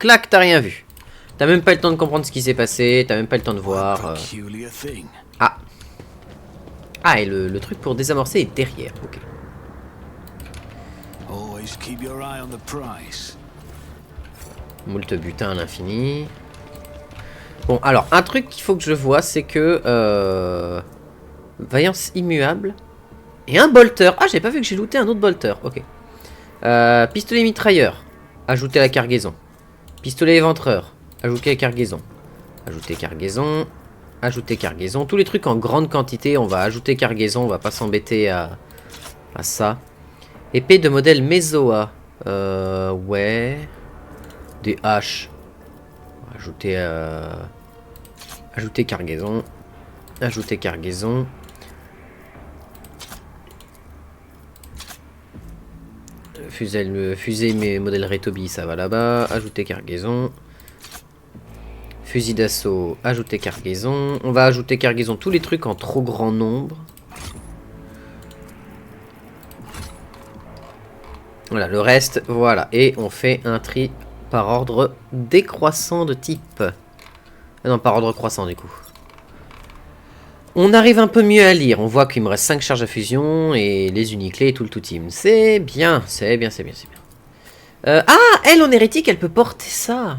Clac, t'as rien vu. T'as même pas eu le temps de comprendre ce qui s'est passé, t'as même pas eu le temps de voir. Ah. Ah, et le truc pour désamorcer est derrière, ok. Moult butin à l'infini. Bon, alors, un truc qu'il faut que je vois, c'est que... Vaillance immuable. Et un bolter. Ah, j'avais pas vu que j'ai looté un autre bolter, ok. Pistolet mitrailleur. Ajouter à la cargaison. Pistolet éventreur. Ajouter à la cargaison. Ajouter cargaison. Ajouter cargaison. Tous les trucs en grande quantité, on va ajouter cargaison. On va pas s'embêter à ça. Épée de modèle Mesoa. Ouais. Des haches. Ajouter, ajouter cargaison. Ajouter cargaison. Fusée mais modèle Retobi, ça va là-bas. Ajouter cargaison. Fusil d'assaut, ajouter cargaison. On va ajouter cargaison tous les trucs en trop grand nombre. Voilà, le reste, voilà. Et on fait un tri par ordre décroissant de type. Non, par ordre croissant du coup. On arrive un peu mieux à lire. On voit qu'il me reste 5 charges à fusion et les uniclés et tout le tout team. C'est bien, c'est bien, c'est bien, c'est bien. Ah, elle en hérétique, elle peut porter ça.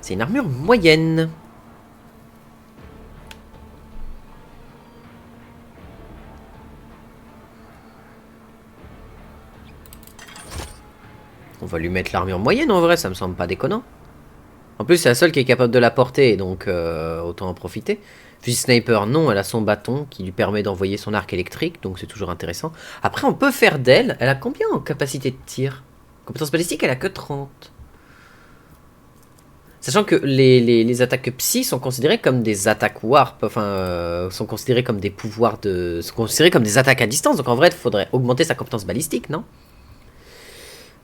C'est une armure moyenne. On va lui mettre l'armure moyenne en vrai, ça me semble pas déconnant. En plus, c'est la seule qui est capable de la porter, donc autant en profiter. Fusil sniper, non, elle a son bâton qui lui permet d'envoyer son arc électrique, donc c'est toujours intéressant. Après, on peut faire d'elle. Elle a combien en capacité de tir? Compétence balistique, elle a que 30. Sachant que les attaques psy sont considérées comme des attaques warp, enfin, sont considérées comme des pouvoirs de... sont considérées comme des attaques à distance, donc en vrai, il faudrait augmenter sa compétence balistique, non?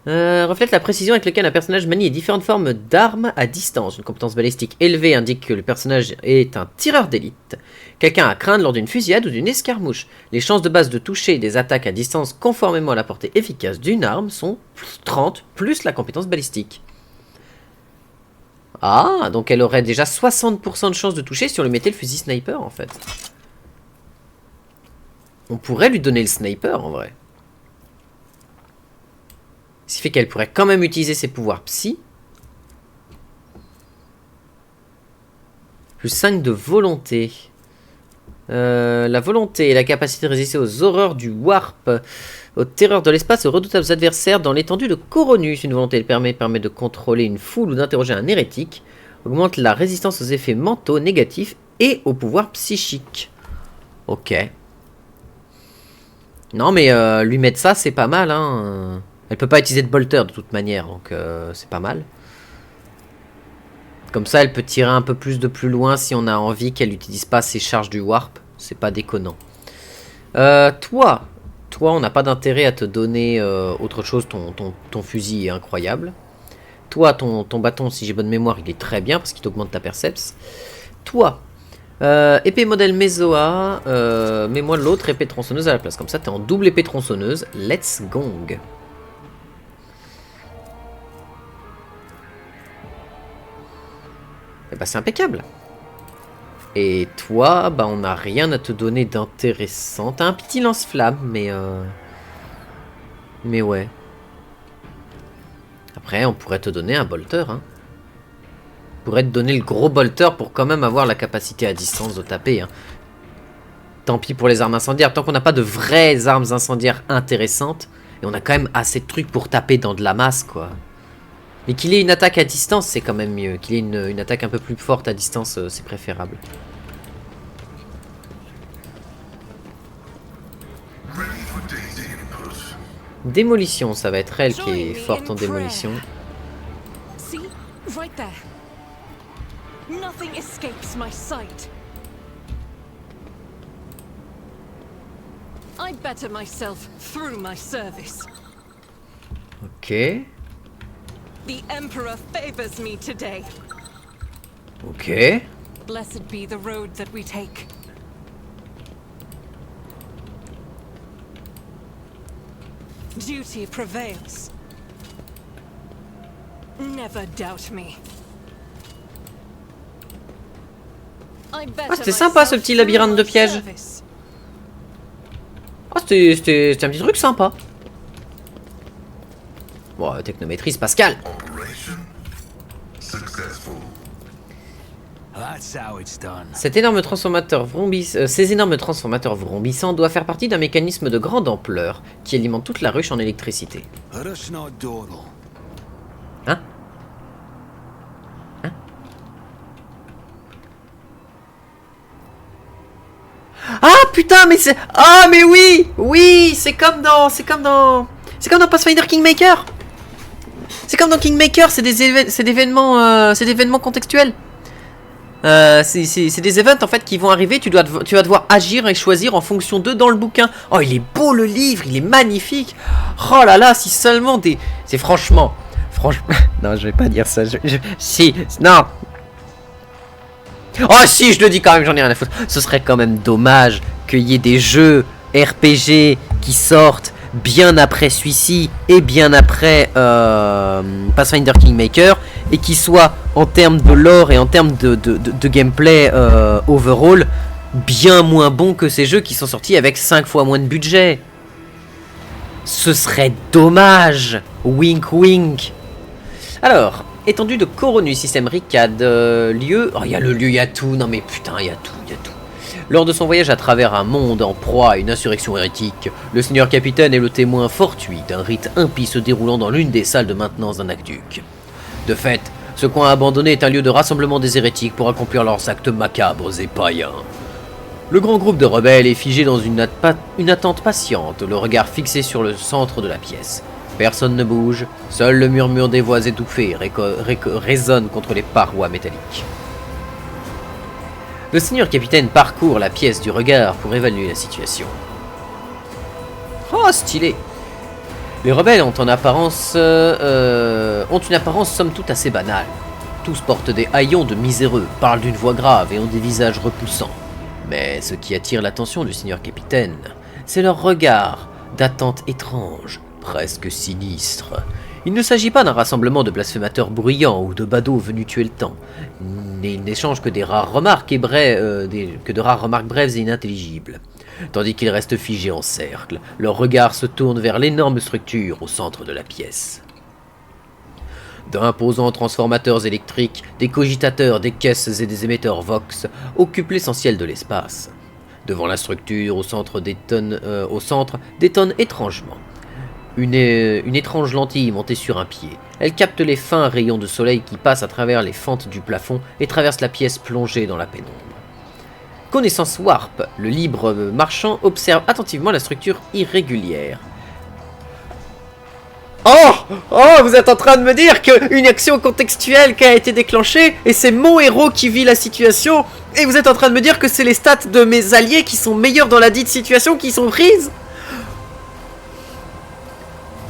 Reflète la précision avec laquelle un personnage manie les différentes formes d'armes à distance. Une compétence balistique élevée indique que le personnage est un tireur d'élite. Quelqu'un à craindre lors d'une fusillade ou d'une escarmouche. Les chances de base de toucher des attaques à distance conformément à la portée efficace d'une arme sont 30 plus la compétence balistique. Ah, donc elle aurait déjà 60% de chances de toucher si on lui mettait le fusil sniper en fait. On pourrait lui donner le sniper en vrai. Ce qui fait qu'elle pourrait quand même utiliser ses pouvoirs psy. Plus 5 de volonté. La volonté et la capacité de résister aux horreurs du warp, aux terreurs de l'espace, aux redoutables adversaires dans l'étendue de Coronus. Une volonté permet de contrôler une foule ou d'interroger un hérétique. Augmente la résistance aux effets mentaux négatifs et aux pouvoirs psychiques. Ok. Non mais lui mettre ça, c'est pas mal, hein. Elle peut pas utiliser de bolter de toute manière, donc c'est pas mal. Comme ça, elle peut tirer un peu plus de plus loin si on a envie qu'elle n'utilise pas ses charges du warp. C'est pas déconnant. Toi, on n'a pas d'intérêt à te donner autre chose. Ton fusil est incroyable. Toi, ton bâton, si j'ai bonne mémoire, il est très bien parce qu'il t'augmente ta perceps. Toi, épée modèle Mesoa. Mets-moi l'autre épée tronçonneuse à la place. Comme ça, t'es en double épée tronçonneuse. Let's gong. Et bah c'est impeccable. Et toi, bah on n'a rien à te donner d'intéressant. T'as un petit lance-flamme, mais ouais. Après, on pourrait te donner un bolter, hein. On pourrait te donner le gros bolter pour quand même avoir la capacité à distance de taper, hein. Tant pis pour les armes incendiaires. Tant qu'on n'a pas de vraies armes incendiaires intéressantes, et on a quand même assez de trucs pour taper dans de la masse, quoi. Mais qu'il ait une attaque à distance, c'est quand même mieux. Qu'il ait une attaque un peu plus forte à distance, c'est préférable. Démolition, ça va être elle qui est forte en démolition. See, right there. Nothing escapes my sight. I better myself through my service. Ok. The Emperor favors me today. Ok. Blessed be the road that we take. Duty prevails. Never doubt me. Ah, c'était sympa ce petit labyrinthe de pièges. Ah, c'était un petit truc sympa. Bon, technométrise Pascal. Cet énorme transformateur ces énormes transformateurs vrombissants doivent faire partie d'un mécanisme de grande ampleur qui alimente toute la ruche en électricité. Hein? Hein? Ah putain, mais c'est... Ah mais oui! Oui, c'est comme dans Pathfinder Kingmaker. C'est comme dans Kingmaker, c'est des événements contextuels. C'est des events en fait qui vont arriver, tu vas devoir agir et choisir en fonction d'eux dans le bouquin. Oh, il est beau le livre, il est magnifique. Oh là là, si seulement des... C'est franchement... Non, je vais pas dire ça. Si, non. Oh si, je le dis quand même, j'en ai rien à foutre. Ce serait quand même dommage qu'il y ait des jeux RPG qui sortent bien après celui-ci et bien après Pathfinder Kingmaker et qui soient en termes de lore et en termes de gameplay overall bien moins bons que ces jeux qui sont sortis avec 5 fois moins de budget. Ce serait dommage. Wink wink. Alors, étendue de Coronu, système RICAD, lieu... Oh, il y a le lieu, il y a tout. Non mais putain, il y a tout, il y a tout. Lors de son voyage à travers un monde en proie à une insurrection hérétique, le seigneur capitaine est le témoin fortuit d'un rite impie se déroulant dans l'une des salles de maintenance d'un aqueduc. De fait, ce coin abandonné est un lieu de rassemblement des hérétiques pour accomplir leurs actes macabres et païens. Le grand groupe de rebelles est figé dans une attente patiente, le regard fixé sur le centre de la pièce. Personne ne bouge, seul le murmure des voix étouffées résonne contre les parois métalliques. Le seigneur capitaine parcourt la pièce du regard pour évaluer la situation. Oh, stylé! Les rebelles ont une apparence somme toute assez banale. Tous portent des haillons de miséreux, parlent d'une voix grave et ont des visages repoussants. Mais ce qui attire l'attention du seigneur capitaine, c'est leur regard d'attente étrange, presque sinistre. Il ne s'agit pas d'un rassemblement de blasphémateurs bruyants ou de badauds venus tuer le temps. Ils n'échangent que de rares remarques brèves et inintelligibles. Tandis qu'ils restent figés en cercle, leur regard se tourne vers l'énorme structure au centre de la pièce. D'imposants transformateurs électriques, des cogitateurs, des caisses et des émetteurs Vox occupent l'essentiel de l'espace. Devant la structure, au centre détonne étrangement. Une étrange lentille montée sur un pied. Elle capte les fins rayons de soleil qui passent à travers les fentes du plafond et traversent la pièce plongée dans la pénombre. Connaissance Warp, le libre marchand, observe attentivement la structure irrégulière. Oh, vous êtes en train de me dire qu'une action contextuelle qui a été déclenchée, et c'est mon héros qui vit la situation, et vous êtes en train de me dire que c'est les stats de mes alliés qui sont meilleurs dans la dite situation qui sont prises?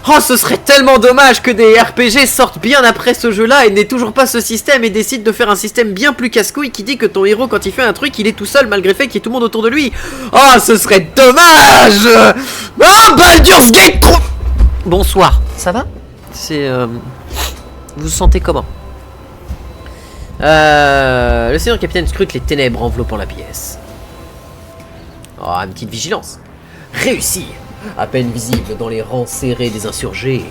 Oh, ce serait tellement dommage que des RPG sortent bien après ce jeu-là et n'aient toujours pas ce système et décident de faire un système bien plus casse-couille qui dit que ton héros, quand il fait un truc, il est tout seul malgré le fait qu'il y ait tout le monde autour de lui. Oh, ce serait dommage. Oh, Baldur's Gate 3. Bonsoir. Ça va? Vous vous sentez comment? Le seigneur capitaine scrute les ténèbres enveloppant la pièce. Oh, une petite vigilance. Réussi. À peine visible dans les rangs serrés des insurgés,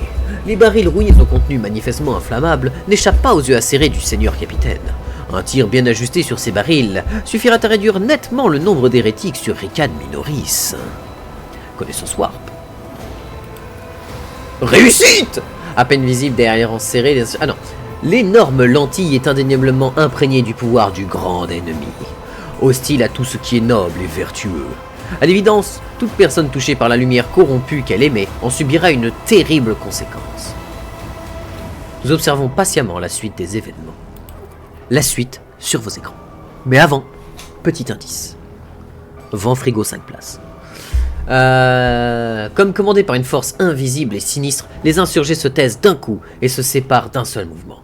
les barils rouillés de contenu manifestement inflammable n'échappent pas aux yeux acérés du seigneur capitaine. Un tir bien ajusté sur ces barils suffira à réduire nettement le nombre d'hérétiques sur Ricad Minoris. Connaissance Warp. Réussite! À peine visible derrière les rangs serrés des... Ah non. L'énorme lentille est indéniablement imprégnée du pouvoir du grand ennemi, hostile à tout ce qui est noble et vertueux. À l'évidence, toute personne touchée par la lumière corrompue qu'elle émet en subira une terrible conséquence. Nous observons patiemment la suite des événements. La suite sur vos écrans. Mais avant, petit indice. Vent frigo 5 places. Comme commandé par une force invisible et sinistre, les insurgés se taisent d'un coup et se séparent d'un seul mouvement.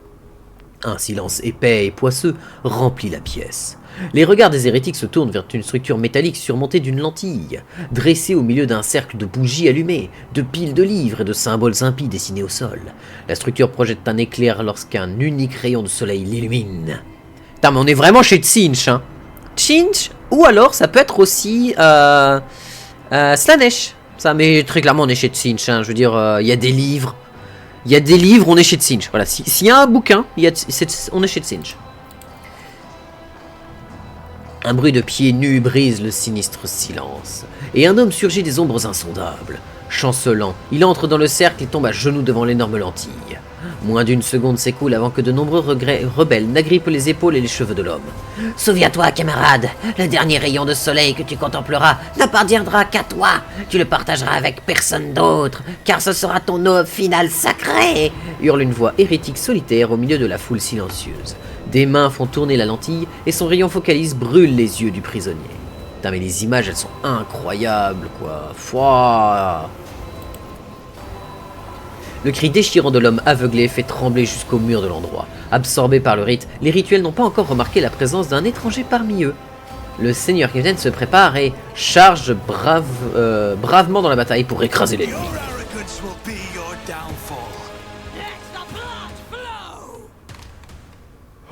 Un silence épais et poisseux remplit la pièce. Les regards des hérétiques se tournent vers une structure métallique surmontée d'une lentille, dressée au milieu d'un cercle de bougies allumées, de piles de livres et de symboles impies dessinés au sol. La structure projette un éclair lorsqu'un unique rayon de soleil l'illumine. Putain, mais on est vraiment chez Tzeentch, hein. Tzeentch, ou alors ça peut être aussi Slaanesh. Ça, mais très clairement on est chez Tzeentch, hein. Je veux dire, il y a des livres. Il y a des livres, on est chez Tzeentch. Voilà, s'il y a un bouquin, on est chez Tzeentch. Un bruit de pieds nus brise le sinistre silence, et un homme surgit des ombres insondables. Chancelant, il entre dans le cercle et tombe à genoux devant l'énorme lentille. Moins d'une seconde s'écoule avant que de nombreux rebelles n'agrippent les épaules et les cheveux de l'homme. « Souviens-toi, camarade, le dernier rayon de soleil que tu contempleras n'appartiendra qu'à toi. Tu le partageras avec personne d'autre, car ce sera ton œuvre finale sacrée !» hurle une voix hérétique solitaire au milieu de la foule silencieuse. Des mains font tourner la lentille et son rayon focalise brûle les yeux du prisonnier. Putain, mais les images, elles sont incroyables, quoi. Fouah. Le cri déchirant de l'homme aveuglé fait trembler jusqu'au mur de l'endroit. Absorbés par le rite, les rituels n'ont pas encore remarqué la présence d'un étranger parmi eux. Le seigneur Kevin se prépare et charge bravement dans la bataille pour écraser l'ennemi.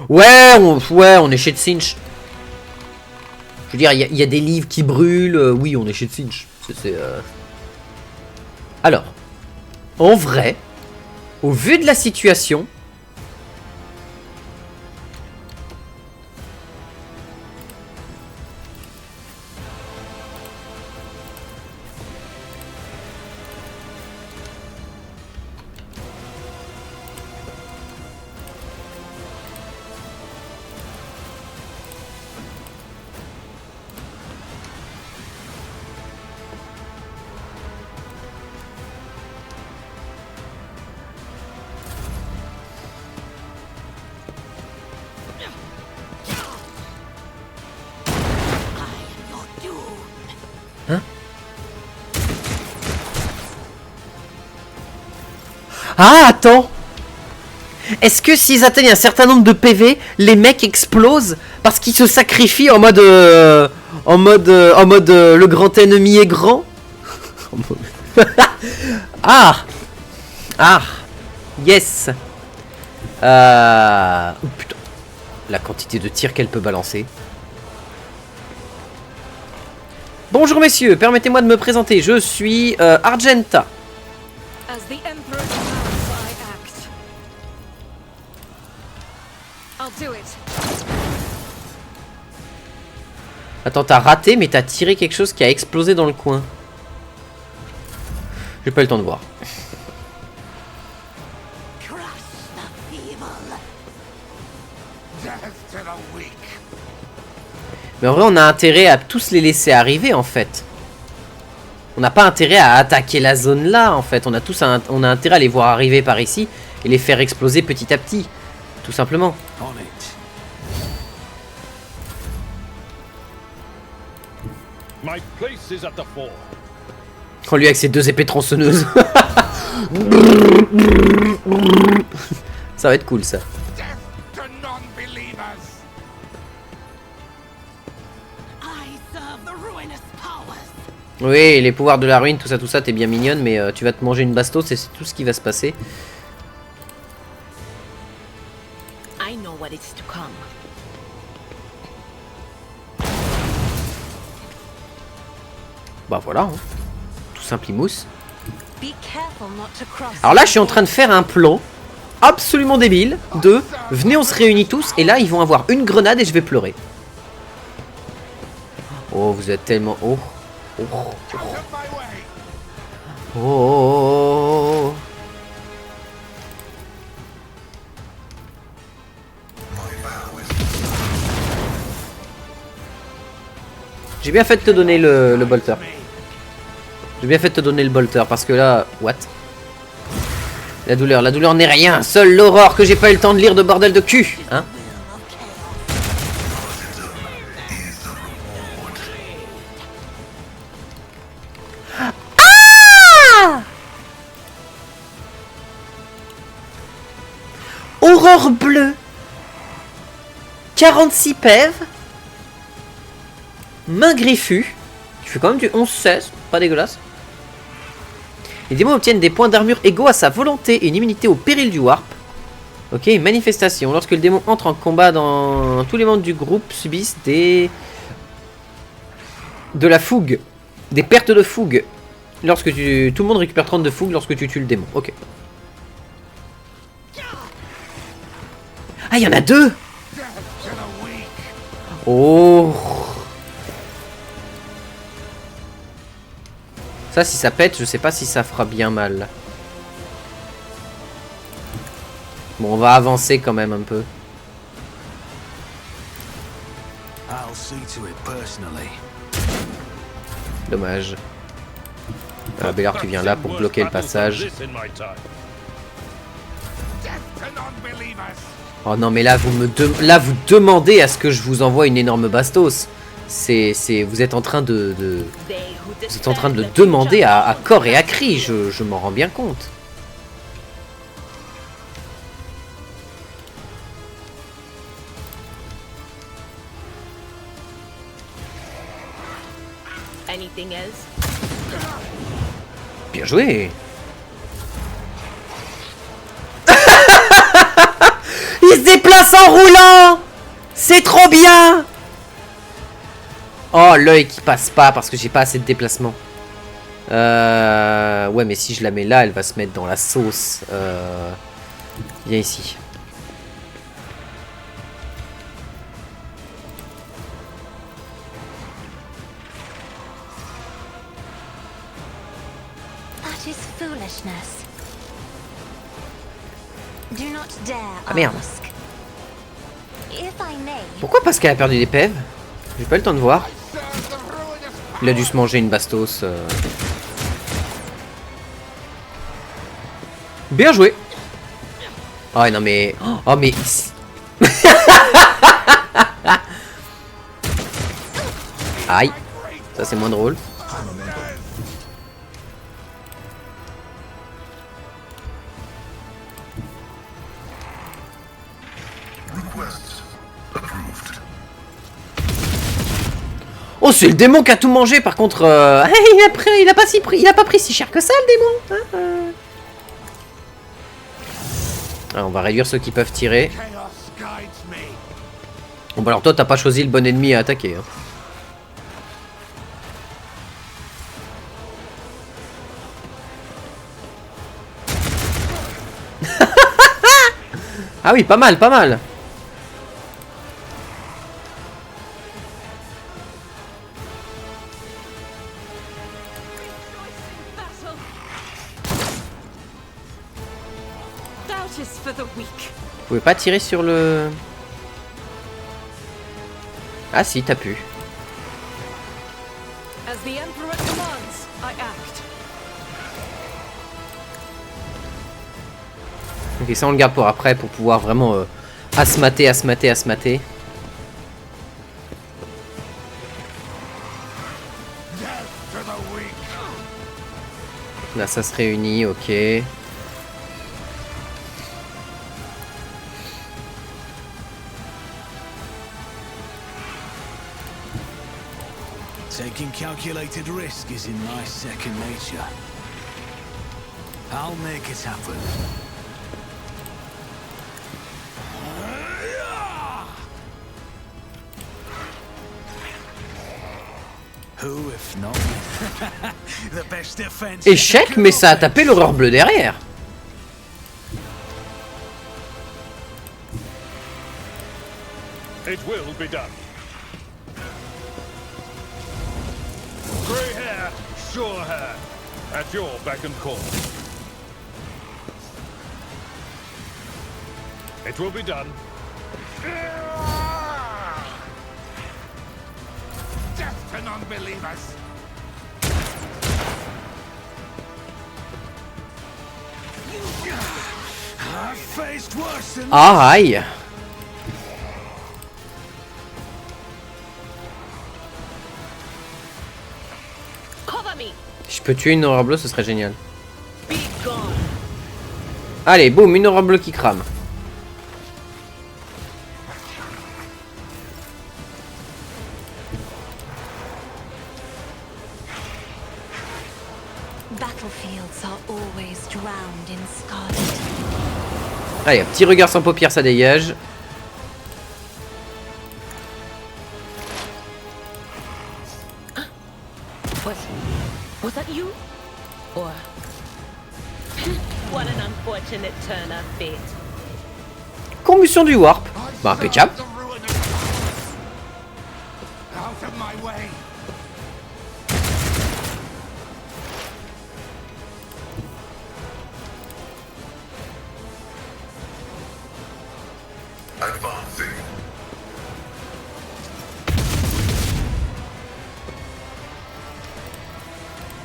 Ouais, on est chez Tzeentch. Je veux dire, il y a des livres qui brûlent. Oui, on est chez Tzeentch. Alors, en vrai, au vu de la situation, ah, attends. Est-ce que s'ils atteignent un certain nombre de PV, les mecs explosent parce qu'ils se sacrifient en mode le grand ennemi est grand? Ah, yes. Oh putain, la quantité de tirs qu'elle peut balancer. Bonjour messieurs, permettez-moi de me présenter. Je suis Argenta. As the Emperor commands, I act. I'll do it. Attends, t'as raté, mais t'as tiré quelque chose qui a explosé dans le coin. J'ai pas eu le temps de voir. Mais en vrai, on a intérêt à tous les laisser arriver, en fait. On n'a pas intérêt à attaquer la zone là, en fait. On a intérêt à les voir arriver par ici et les faire exploser petit à petit. Tout simplement. On lui avec ses deux épées tronçonneuses. Ça va être cool, ça. Oui, les pouvoirs de la ruine, tout ça, t'es bien mignonne, mais tu vas te manger une bastos et c'est tout ce qui va se passer. I know what is to come. Bah voilà, hein. Tout simplimousse. Be careful not to cross. Alors là, je suis en train de faire un plan absolument débile de venez, on se réunit tous, et là, ils vont avoir une grenade et je vais pleurer. Oh, vous êtes tellement... Oh. Oh, oh, oh, oh. J'ai bien fait de te donner le bolter. J'ai bien fait de te donner le bolter parce que là... What? La douleur n'est rien. Seule l'aurore que j'ai pas eu le temps de lire de bordel de cul. Hein? Aurore bleue. 46 PEV. Main griffue, qui fait quand même du 11-16, pas dégueulasse. Les démons obtiennent des points d'armure égaux à sa volonté et une immunité au péril du warp. Ok, manifestation. Lorsque le démon entre en combat, tous les membres du groupe subissent de la fougue. Des pertes de fougue. Tout le monde récupère 30 de fougue lorsque tu tues le démon. Ok. Ah, il y en a deux. Oh. Ça, si ça pète, je sais pas si ça fera bien mal. Bon, on va avancer quand même un peu. Dommage. Bélard, tu viens là pour bloquer le passage. Oh non, mais là, vous demandez à ce que je vous envoie une énorme bastos. Vous êtes en train de le demander à corps et à cri. Je m'en rends bien compte. Anything else? Bien joué. Il se déplace en roulant. C'est trop bien. Oh, l'œil qui passe pas parce que j'ai pas assez de déplacement. Ouais, mais si je la mets là, elle va se mettre dans la sauce. Viens ici. That is foolishness. Do not dare Ah merde. ask. If I may, Pourquoi Pascal a perdu des PV? J'ai pas eu le temps de voir. Il a dû se manger une bastos. Bien joué. Oh non mais... Oh mais... Aïe. Ça c'est moins drôle. Oh, c'est le démon qui a tout mangé par contre. Il a pas pris si cher que ça le démon. Ah, on va réduire ceux qui peuvent tirer. Bon bah alors toi t'as pas choisi le bon ennemi à attaquer. Hein. Ah oui, pas mal, pas mal. Vous pouvez pas tirer sur le... Ah si, t'as pu. As the Emperor commands, I act. Ok, ça on le garde pour après, pour pouvoir vraiment asmater. Là ça se réunit, ok. Taking calculated risk is in my second nature. I'll make it happen. Who if not? The best defense. Échec, mais ça a tapé l'horreur bleue derrière. It will be done. Grey hair, sure hair, at your beck and call. It will be done. Death to non-believers. I've faced worse than Ah, aïe. Cover me. Si je peux tuer une horreur bleue, ce serait génial. Be gone. Allez, boum, une horreur bleue qui crame. battlefields are always drowned in scarlet. Allez, un petit regard sans paupières, ça dégage. Was that you? Or what an unfortunate turn of fate. Combustion du warp. Bah, impeccable. Out of my way! Advancing.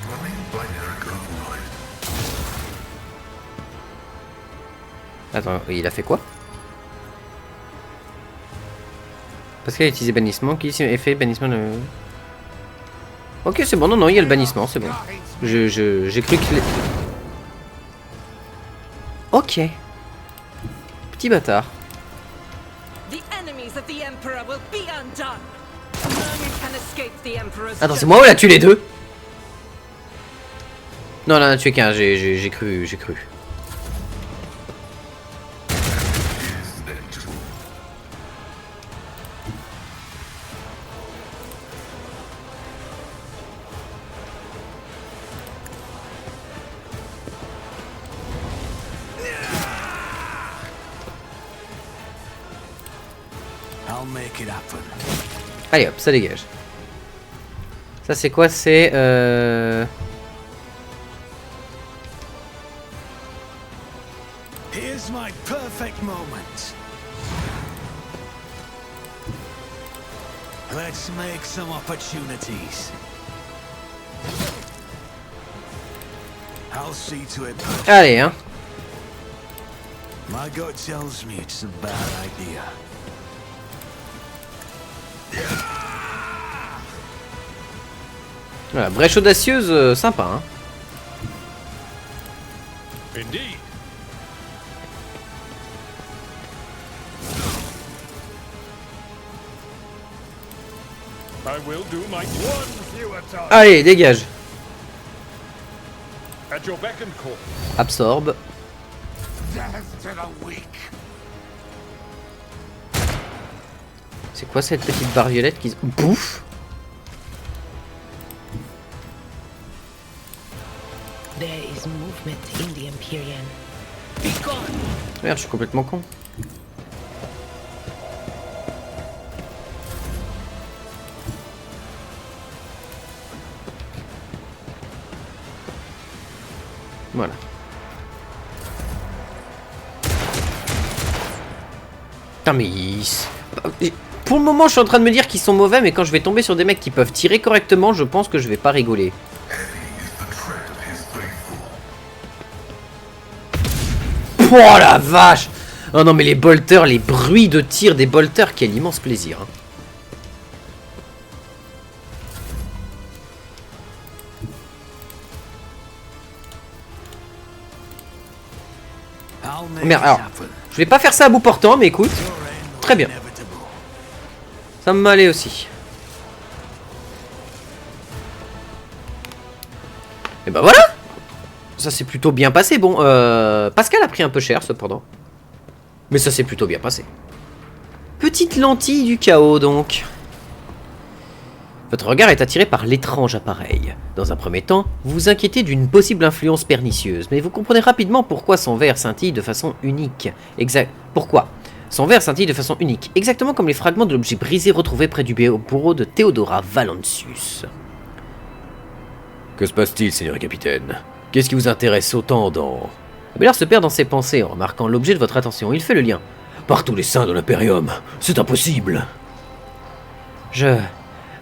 Running binary override. Attends, il a fait quoi? Parce qu'il a utilisé bannissement, qui ici effet bannissement de... Ok, c'est bon, non, non, il y a le bannissement, c'est bon. J'ai cru qu'il... Ok. Petit bâtard. The enemies of the Emperor will be undone. None can escape the Emperor's Attends, c'est moi ou elle a tué les deux? Non, elle en a tué qu'un, j'ai cru. I'll make it happen. Allez hop, ça dégage. Ça c'est quoi? C'est... Here's my perfect moment. Let's make some opportunities. I'll see to it. Allez, hein. My gut tells me it's a bad idea. Voilà, brèche audacieuse, sympa, hein. Indeed. I will do my one fewer time. Allez, dégage. At your beck and call. Absorbe. Death to the weak. C'est quoi cette petite barre violette qui se... Pouf. There is movement in the Empyrean. Be gone! Merde, je suis complètement con. Voilà. Putain mais pour le moment je suis en train de me dire qu'ils sont mauvais, mais quand je vais tomber sur des mecs qui peuvent tirer correctement, je pense que je vais pas rigoler. Oh la vache! Oh non mais les bolters, les bruits de tir des bolters, quel immense plaisir, hein. I'll make Merde, it alors, happen. je vais pas faire ça à bout portant, mais écoute, Your end très bien. inevitable. Ça me m'allait aussi. Et ben voilà! Ça s'est plutôt bien passé. Bon, Pascal a pris un peu cher cependant. Mais ça s'est plutôt bien passé. Petite lentille du chaos donc. Votre regard est attiré par l'étrange appareil. Dans un premier temps, vous vous inquiétez d'une possible influence pernicieuse, mais vous comprenez rapidement pourquoi son verre scintille de façon unique. Pourquoi son verre scintille de façon unique, exactement comme les fragments de l'objet brisé retrouvé près du bureau de Theodora Valancius. Que se passe-t-il, seigneur capitaine? Qu'est-ce qui vous intéresse autant dans... Abélard se perd dans ses pensées en remarquant l'objet de votre attention. Il fait le lien. Par tous les saints de l'Imperium, c'est impossible.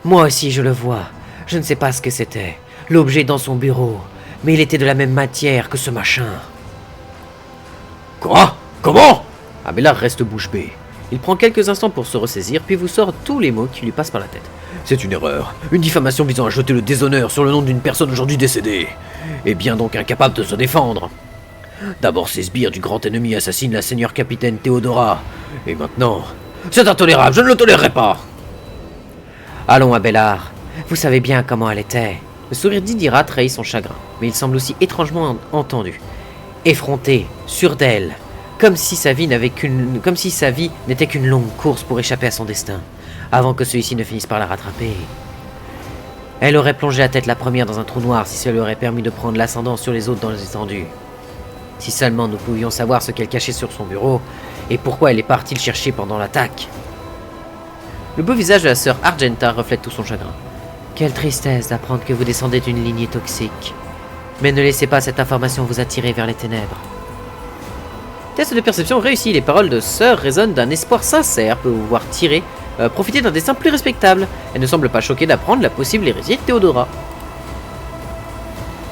Moi aussi je le vois. Je ne sais pas ce que c'était. L'objet dans son bureau. Mais il était de la même matière que ce machin. Quoi? Comment? Abélard reste bouche bée. Il prend quelques instants pour se ressaisir, puis vous sort tous les mots qui lui passent par la tête. C'est une erreur. Une diffamation visant à jeter le déshonneur sur le nom d'une personne aujourd'hui décédée. Et bien donc incapable de se défendre. D'abord ces sbires du grand ennemi assassinent la seigneur capitaine Theodora. Et maintenant... C'est intolérable, je ne le tolérerai pas. Allons, Abélard. Vous savez bien comment elle était. Le sourire d'Idira trahit son chagrin, mais il semble aussi étrangement entendu. Effronté, sûr d'elle, comme si sa vie n'était qu'une longue course pour échapper à son destin, avant que celui-ci ne finisse par la rattraper. Elle aurait plongé la tête la première dans un trou noir si cela lui aurait permis de prendre l'ascendant sur les autres dans les étendues. Si seulement nous pouvions savoir ce qu'elle cachait sur son bureau, et pourquoi elle est partie le chercher pendant l'attaque. Le beau visage de la sœur Argenta reflète tout son chagrin. Quelle tristesse d'apprendre que vous descendez d'une lignée toxique. Mais ne laissez pas cette information vous attirer vers les ténèbres. Test de perception réussi. Les paroles de sœur résonnent d'un espoir sincère pour vous voir profiter d'un destin plus respectable. Elle ne semble pas choquée d'apprendre la possible hérésie de Théodora.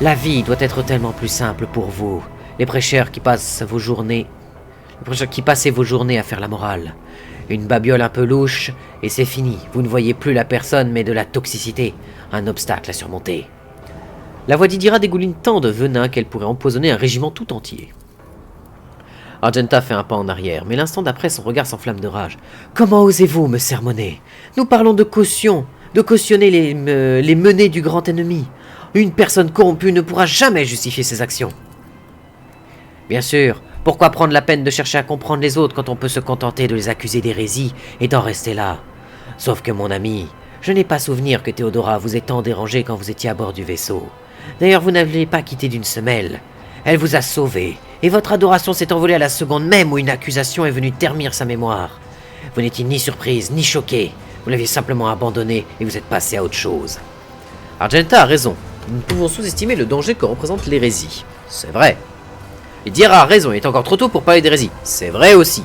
La vie doit être tellement plus simple pour vous. Les prêcheurs qui passez vos journées à faire la morale. Une babiole un peu louche, et c'est fini. Vous ne voyez plus la personne, mais de la toxicité. Un obstacle à surmonter. La voix d'Idira dégouline tant de venin qu'elle pourrait empoisonner un régiment tout entier. Argenta fait un pas en arrière, mais l'instant d'après, son regard s'enflamme de rage. Comment osez-vous me sermonner? Nous parlons de caution, de cautionner les menées du grand ennemi. Une personne corrompue ne pourra jamais justifier ses actions. Bien sûr, pourquoi prendre la peine de chercher à comprendre les autres quand on peut se contenter de les accuser d'hérésie et d'en rester là? Sauf que mon ami, je n'ai pas souvenir que Théodora vous ait tant dérangé quand vous étiez à bord du vaisseau. D'ailleurs, vous n'avez pas quitté d'une semelle. Elle vous a sauvé, et votre adoration s'est envolée à la seconde même où une accusation est venue ternir sa mémoire. Vous n'étiez ni surprise, ni choquée. Vous l'aviez simplement abandonnée et vous êtes passé à autre chose. Argenta a raison. Nous ne pouvons sous-estimer le danger que représente l'hérésie. C'est vrai. Et Dira a raison, il est encore trop tôt pour parler d'hérésie. C'est vrai aussi.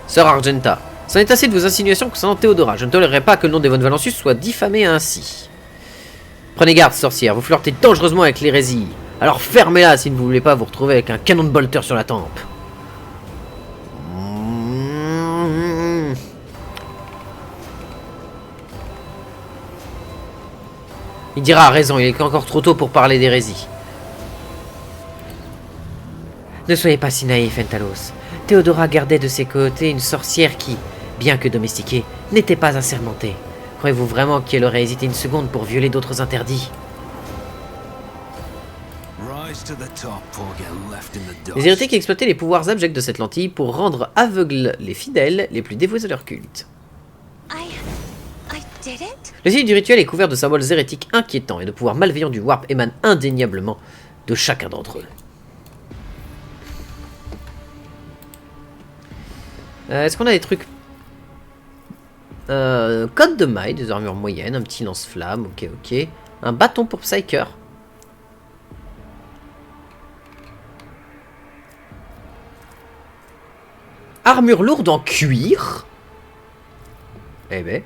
Sœur Argenta, c'en est assez de vos insinuations concernant Théodora. Je ne tolérerai pas que le nom d'Evonne Valancius soit diffamé ainsi. Prenez garde, sorcière, vous flirtez dangereusement avec l'hérésie. Alors fermez-la si vous ne voulez pas vous retrouver avec un canon de bolter sur la tempe. Il dira raison, il est encore trop tôt pour parler d'hérésie. Ne soyez pas si naïf, Entalos. Théodora gardait de ses côtés une sorcière qui, bien que domestiquée, n'était pas assermentée. Croyez-vous vraiment qu'elle aurait hésité une seconde pour violer d'autres interdits? Les hérétiques exploitaient les pouvoirs abjects de cette lentille pour rendre aveugles les fidèles les plus dévoués à leur culte. I did it? Le site du rituel est couvert de symboles hérétiques inquiétants et de pouvoirs malveillants du warp émanent indéniablement de chacun d'entre eux. Est-ce qu'on a des trucs code de maille, des armures moyennes, un petit lance-flamme, ok. Un bâton pour Psyker. Armure lourde en cuir. Eh ben.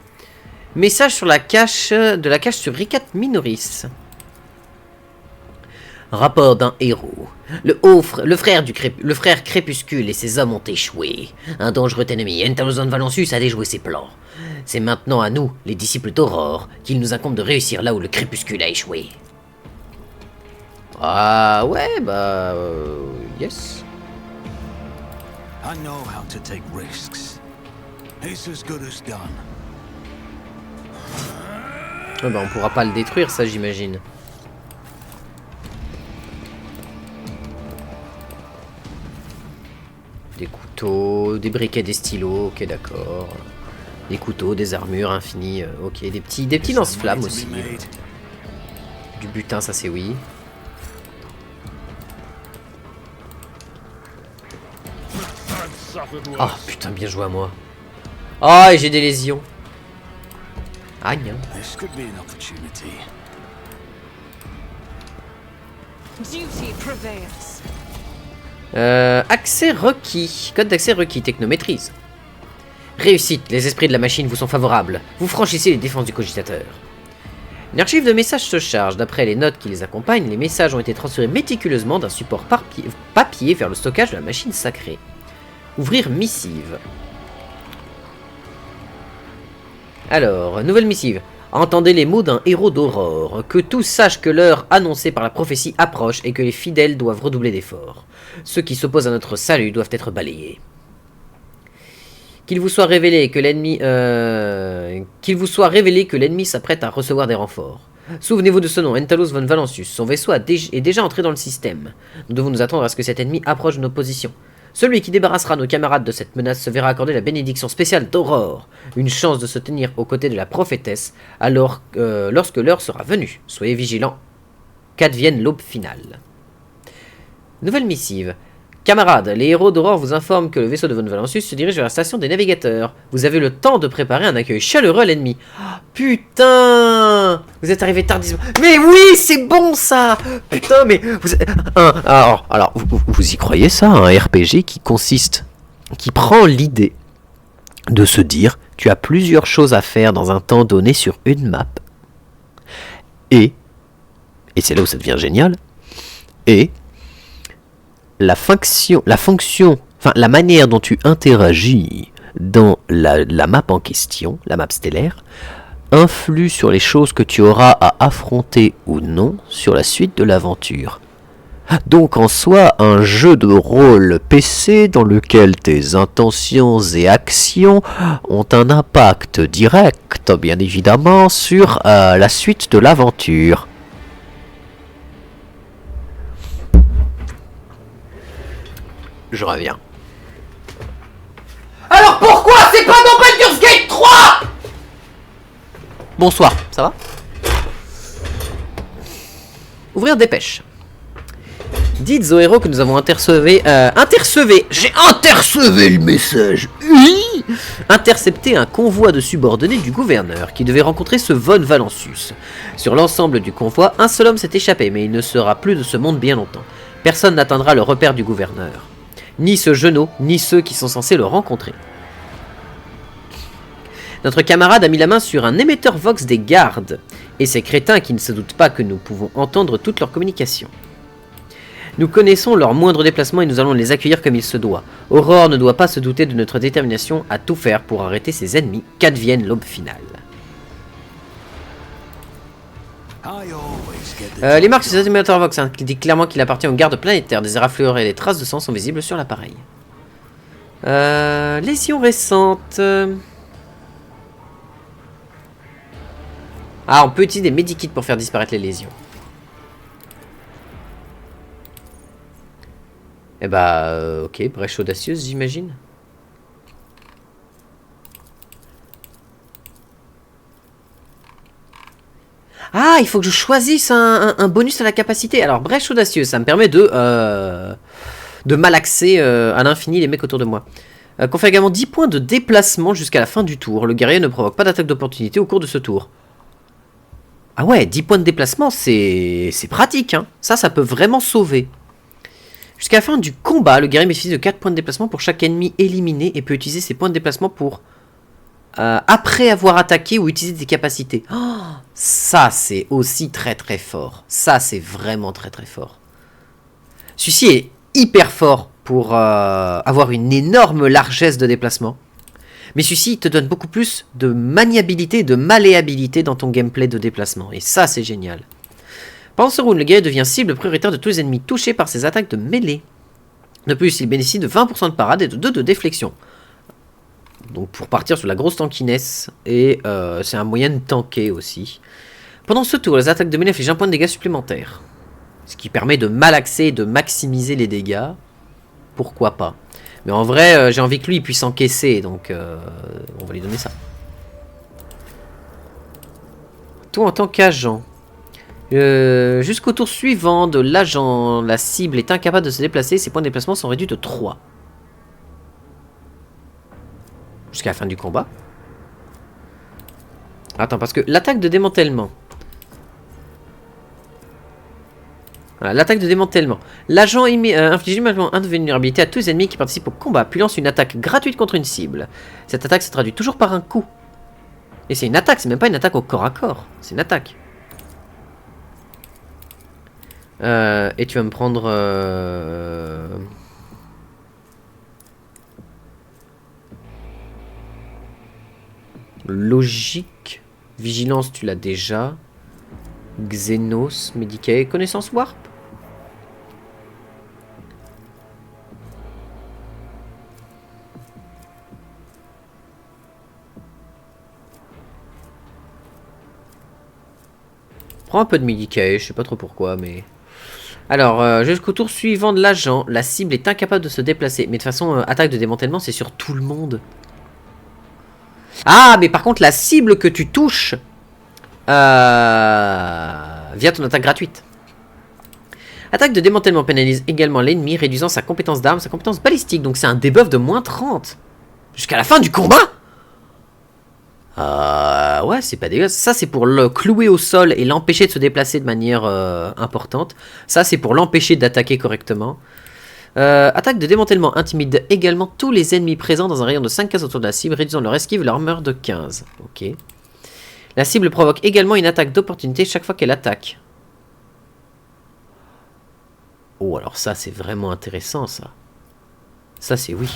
Message sur la cache de la cache sur Ricat Minoris. Rapport d'un héros. Le frère Crépuscule et ses hommes ont échoué. Un dangereux ennemi, Entalos Valancius, a déjoué ses plans. C'est maintenant à nous, les disciples d'Aurore, qu'il nous incombe de réussir là où le Crépuscule a échoué. Ah ouais, bah... yes. I know how to take risks. It's as good as done. Ah bah on pourra pas le détruire, ça j'imagine. Des couteaux, des briquets, des stylos, ok d'accord. Des couteaux, des armures infinies, ok. Des petits lance-flammes aussi. Du butin, ça c'est oui. Ah putain, bien joué à moi. Ah, et j'ai des lésions. Aïe. Duty prevails. Accès requis. Code d'accès requis. Technomaîtrise. Réussite. Les esprits de la machine vous sont favorables. Vous franchissez les défenses du cogitateur. Une archive de messages se charge. D'après les notes qui les accompagnent, les messages ont été transférés méticuleusement d'un support papier vers le stockage de la machine sacrée. Ouvrir missive. Alors, nouvelle missive. Entendez les mots d'un héros d'Aurore. Que tous sachent que l'heure annoncée par la prophétie approche et que les fidèles doivent redoubler d'efforts. Ceux qui s'opposent à notre salut doivent être balayés. Qu'il vous soit révélé que l'ennemi s'apprête à recevoir des renforts. Souvenez-vous de ce nom, Entalos von Valancius. Son vaisseau est déjà entré dans le système. Nous devons nous attendre à ce que cet ennemi approche de nos positions. Celui qui débarrassera nos camarades de cette menace se verra accorder la bénédiction spéciale d'Aurore, une chance de se tenir aux côtés de la prophétesse lorsque l'heure sera venue. Soyez vigilants, qu'advienne l'aube finale. Nouvelle missive. Camarades, les héros d'Aurore vous informent que le vaisseau de von Valancius se dirige vers la station des navigateurs. Vous avez le temps de préparer un accueil chaleureux à l'ennemi. Oh, putain! Vous êtes arrivé tardivement. Mais oui, c'est bon ça! Putain, mais vous êtes... Alors vous y croyez ça, un RPG qui prend l'idée de se dire, tu as plusieurs choses à faire dans un temps donné sur une map. Et c'est là où ça devient génial, et la manière dont tu interagis dans la map en question, la map stellaire, influe sur les choses que tu auras à affronter ou non sur la suite de l'aventure. Donc en soi, un jeu de rôle PC dans lequel tes intentions et actions ont un impact direct, bien évidemment, sur la suite de l'aventure. Je reviens. Alors pourquoi c'est pas dans Baldur's Gate 3? Bonsoir, ça va? Ouvrir dépêche. Dites aux héros que nous avons intercevé le message. Oui. Intercepté un convoi de subordonnés du gouverneur qui devait rencontrer ce von Valancius. Sur l'ensemble du convoi, un seul homme s'est échappé, mais il ne sera plus de ce monde bien longtemps. Personne n'atteindra le repère du gouverneur. Ni ce genou, ni ceux qui sont censés le rencontrer. Notre camarade a mis la main sur un émetteur Vox des gardes, et ces crétins qui ne se doutent pas que nous pouvons entendre toutes leurs communications. Nous connaissons leurs moindres déplacements et nous allons les accueillir comme il se doit. Aurore ne doit pas se douter de notre détermination à tout faire pour arrêter ses ennemis, qu'advienne l'aube finale. Les marques sur cet émetteur Vox indiquent clairement qu'il appartient aux gardes planétaires. Des éraflures et des traces de sang sont visibles sur l'appareil. Lésions récentes. Ah, on peut utiliser des medikits pour faire disparaître les lésions. Eh bah, ok, brèche audacieuse, j'imagine. Ah, il faut que je choisisse un bonus à la capacité. Alors, brèche audacieuse, ça me permet de malaxer à l'infini les mecs autour de moi. Confère également 10 points de déplacement jusqu'à la fin du tour. Le guerrier ne provoque pas d'attaque d'opportunité au cours de ce tour. Ah ouais, 10 points de déplacement, c'est pratique, hein. Ça peut vraiment sauver. Jusqu'à la fin du combat, le guerrier bénéficie de 4 points de déplacement pour chaque ennemi éliminé et peut utiliser ses points de déplacement pour... après avoir attaqué ou utilisé des capacités. Oh, ça, c'est aussi très très fort. Ça, c'est vraiment très très fort. Celui-ci est hyper fort pour avoir une énorme largesse de déplacement. Mais celui-ci te donne beaucoup plus de maniabilité, de malléabilité dans ton gameplay de déplacement. Et ça, c'est génial. Pendant ce round, le guerrier devient cible prioritaire de tous les ennemis touchés par ses attaques de mêlée. De plus, il bénéficie de 20% de parade et de 2 de déflexion. Donc pour partir sur la grosse tankiness. Et c'est un moyen de tanker aussi. Pendant ce tour, les attaques de mêlée infligent un point de dégâts supplémentaires. Ce qui permet de malaxer et de maximiser les dégâts. Pourquoi pas. Mais en vrai, j'ai envie que lui il puisse encaisser. Donc on va lui donner ça. Toi en tant qu'agent. Jusqu'au tour suivant de l'agent, la cible est incapable de se déplacer. Ses points de déplacement sont réduits de 3. Jusqu'à la fin du combat. Attends, parce que l'attaque de démantèlement. Voilà, l'attaque de démantèlement. L'agent inflige immédiatement un de vulnérabilité à tous les ennemis qui participent au combat, puis lance une attaque gratuite contre une cible. Cette attaque se traduit toujours par un coup. Et c'est une attaque, c'est même pas une attaque au corps à corps. C'est une attaque. Et tu vas me prendre... Logique. Vigilance, tu l'as déjà. Xenos, Medicae, connaissance Warp. Prends un peu de Medicae, je sais pas trop pourquoi, mais... Alors, jusqu'au tour suivant de l'agent, la cible est incapable de se déplacer. Mais de toute façon, attaque de démantèlement, c'est sur tout le monde. Ah, mais par contre, la cible que tu touches... via ton attaque gratuite. Attaque de démantèlement pénalise également l'ennemi, réduisant sa compétence d'arme, sa compétence balistique. Donc c'est un debuff de moins 30. Jusqu'à la fin du combat. Ouais, c'est pas dégueulasse. Ça, c'est pour le clouer au sol et l'empêcher de se déplacer de manière importante. Ça, c'est pour l'empêcher d'attaquer correctement. Attaque de démantèlement intimide également tous les ennemis présents dans un rayon de 5 cases autour de la cible, réduisant leur esquive et leur armure de 15. Ok. La cible provoque également une attaque d'opportunité chaque fois qu'elle attaque. Oh, alors ça, c'est vraiment intéressant, ça. Ça, c'est oui.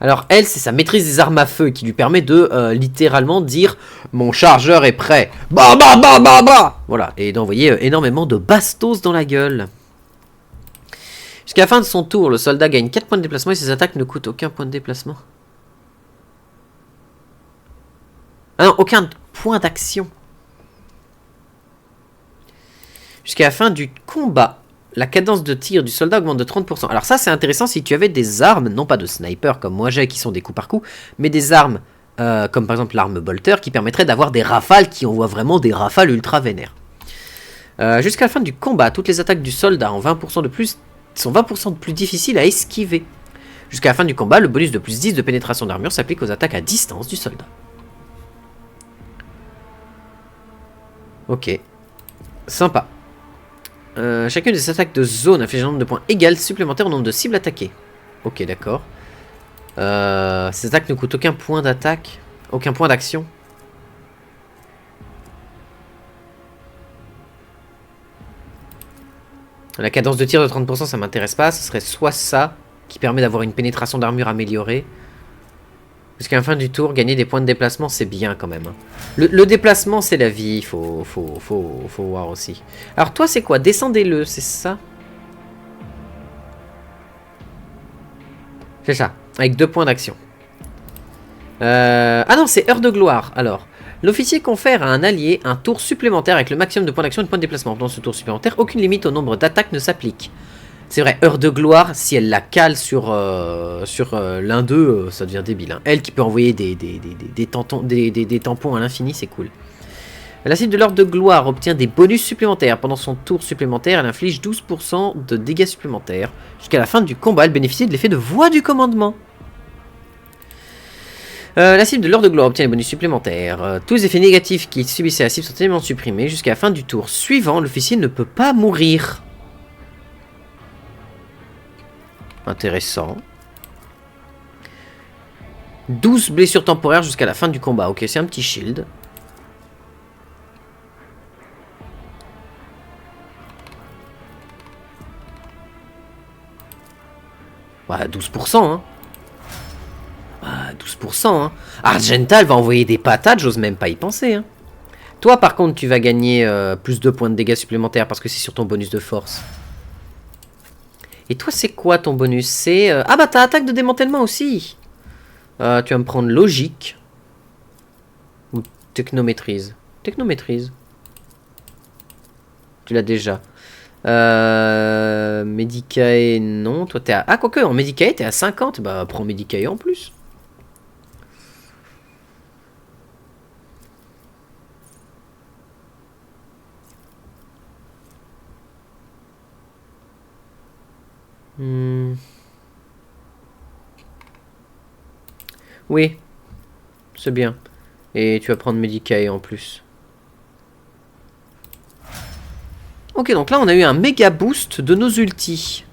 Alors, elle, c'est sa maîtrise des armes à feu qui lui permet de, littéralement, dire « Mon chargeur est prêt !» Bah, bah, bah, bah, bah. Voilà, et d'envoyer énormément de bastos dans la gueule. Jusqu'à la fin de son tour, le soldat gagne 4 points de déplacement et ses attaques ne coûtent aucun point de déplacement. Ah non, aucun point d'action. Jusqu'à la fin du combat, la cadence de tir du soldat augmente de 30%. Alors ça, c'est intéressant si tu avais des armes, non pas de sniper comme moi j'ai, qui sont des coups par coup, mais des armes, comme par exemple l'arme bolter, qui permettrait d'avoir des rafales qui envoient vraiment des rafales ultra vénères. Jusqu'à la fin du combat, toutes les attaques du soldat en 20% de plus sont 20% de plus difficiles à esquiver. Jusqu'à la fin du combat, le bonus de plus 10 de pénétration d'armure s'applique aux attaques à distance du soldat. Ok. Sympa. Chacune des attaques de zone inflige un nombre de points égal supplémentaire au nombre de cibles attaquées. Ok, d'accord. Ces attaques ne coûtent aucun point d'attaque, aucun point d'action. La cadence de tir de 30%, ça m'intéresse pas. Ce serait soit ça, qui permet d'avoir une pénétration d'armure améliorée. Jusqu'à la fin du tour, gagner des points de déplacement, c'est bien quand même. Le déplacement, c'est la vie, faut voir aussi. Alors toi, c'est quoi? Descendez-le, c'est ça? C'est ça, avec 2 points d'action. Ah non, c'est heure de gloire, alors. L'officier confère à un allié un tour supplémentaire avec le maximum de points d'action et de points de déplacement. Dans ce tour supplémentaire, aucune limite au nombre d'attaques ne s'applique. C'est vrai, heure de gloire, si elle la cale sur l'un d'eux, ça devient débile. Hein. Elle qui peut envoyer des tampons à l'infini, c'est cool. La cible de l'heure de gloire obtient des bonus supplémentaires. Pendant son tour supplémentaire, elle inflige 12% de dégâts supplémentaires. Jusqu'à la fin du combat, elle bénéficie de l'effet de voix du commandement. La cible de l'heure de gloire obtient des bonus supplémentaires. Tous les effets négatifs qu'il subissait à la cible sont également supprimés. Jusqu'à la fin du tour suivant, l'officier ne peut pas mourir. Intéressant. 12 blessures temporaires jusqu'à la fin du combat. Ok, c'est un petit shield. Ouais, 12%, hein. Ouais, 12%, hein. Argental va envoyer des patates, j'ose même pas y penser, hein. Toi, par contre, tu vas gagner plus de points de dégâts supplémentaires parce que c'est sur ton bonus de force. Et toi, c'est quoi ton bonus? C'est... Ah bah, t'as attaque de démantèlement aussi. Tu vas me prendre logique. Ou technomaîtrise. Technomaîtrise. Tu l'as déjà. Medicae, non. Toi, t'es à... Ah, quoique, en Medicae, t'es à 50. Bah, prends Medicae en plus. Oui, c'est bien. Et tu vas prendre Medicae en plus. Ok, donc là on a eu un méga boost de nos ultis.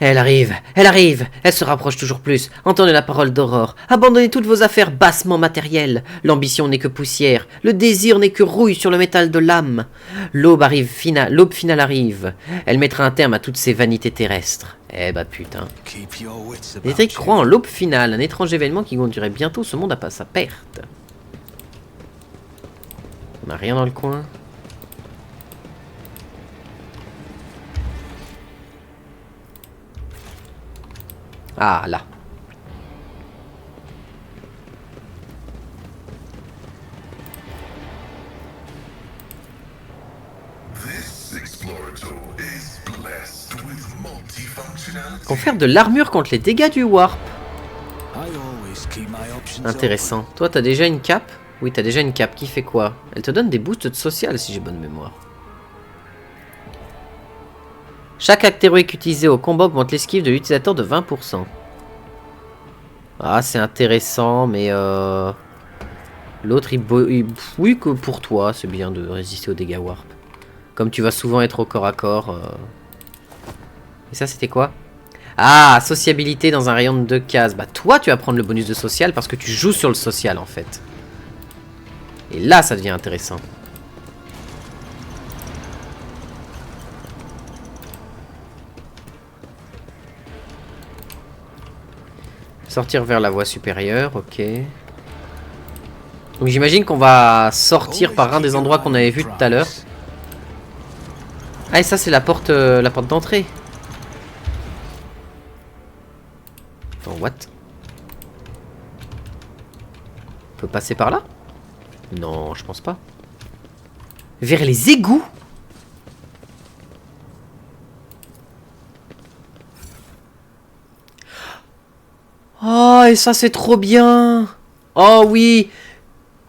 Elle arrive, elle se rapproche toujours plus. Entendez la parole d'Aurore. Abandonnez toutes vos affaires bassement matérielles. L'ambition n'est que poussière, le désir n'est que rouille sur le métal de l'âme. L'aube finale arrive. Elle mettra un terme à toutes ces vanités terrestres. Eh bah putain. Détrick croit en l'aube finale, un étrange événement qui conduirait bientôt ce monde à sa perte. On n'a rien dans le coin. Ah, là. Naruto is blessed with multifunctionality. Confère de l'armure contre les dégâts du warp. I always keep my options Intéressant. Toi, t'as déjà une cape? Oui, t'as déjà une cape. Qui fait quoi? Elle te donne des boosts de social, si j'ai bonne mémoire. Chaque acte héroïque utilisé au combat augmente l'esquive de l'utilisateur de 20%. Ah, c'est intéressant, mais l'autre, oui, que pour toi, c'est bien de résister aux dégâts warp. Comme tu vas souvent être au corps à corps. Et ça, c'était quoi? Ah, sociabilité dans un rayon de 2 cases. Bah, toi, tu vas prendre le bonus de social parce que tu joues sur le social, en fait. Et là, ça devient intéressant. Sortir vers la voie supérieure, ok. Donc j'imagine qu'on va sortir par un des endroits qu'on avait vu tout à l'heure. Ah, et ça, c'est la porte d'entrée. Attends, what? On peut passer par là? Non, je pense pas. Vers les égouts? Oh, et ça, c'est trop bien! Oh oui!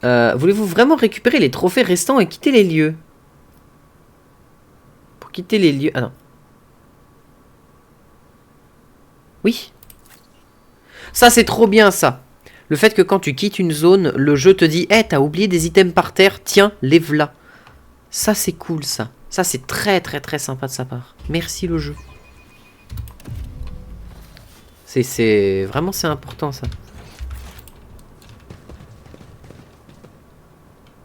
Voulez-vous vraiment récupérer les trophées restants et quitter les lieux? Pour quitter les lieux... Ah non. Oui. Ça, c'est trop bien, ça. Le fait que quand tu quittes une zone, le jeu te dit « Hey, t'as oublié des items par terre, tiens, lève-la. » Ça, c'est cool, ça. Ça, c'est très, très, très sympa de sa part. Merci, le jeu. Vraiment, c'est important, ça.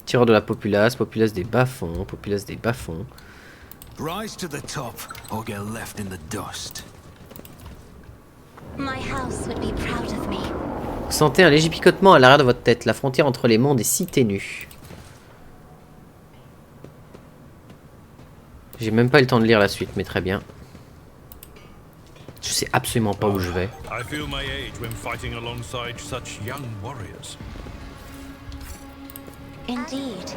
Tireur de la populace, populace des bas-fonds, populace des bas-fonds. Rise to the top or get left in the dust. My house would be proud of me. Vous sentez un léger picotement à l'arrière de votre tête. La frontière entre les mondes est si ténue. J'ai même pas eu le temps de lire la suite, mais très bien. Je sais absolument pas où je vais. I feel my age when fighting alongside such young warriors. Indeed.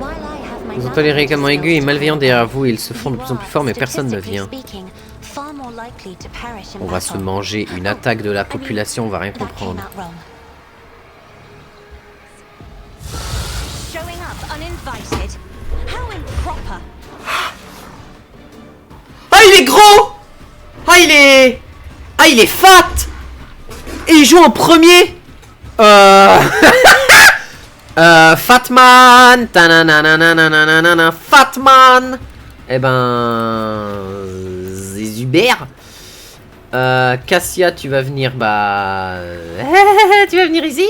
While I have my Vous entendez les ricanements aigus et malveillants derrière vous. Ils se font de plus en plus forts, mais personne ne vient. On va se manger une attaque de la population, on va rien comprendre. Ah, il est gros! Ah, il est... Ah, il est fat! Et il joue en premier? Fatman! Tananananananana, Fatman! Eh ben... Zuber. Cassia, tu vas venir, bah... tu vas venir ici?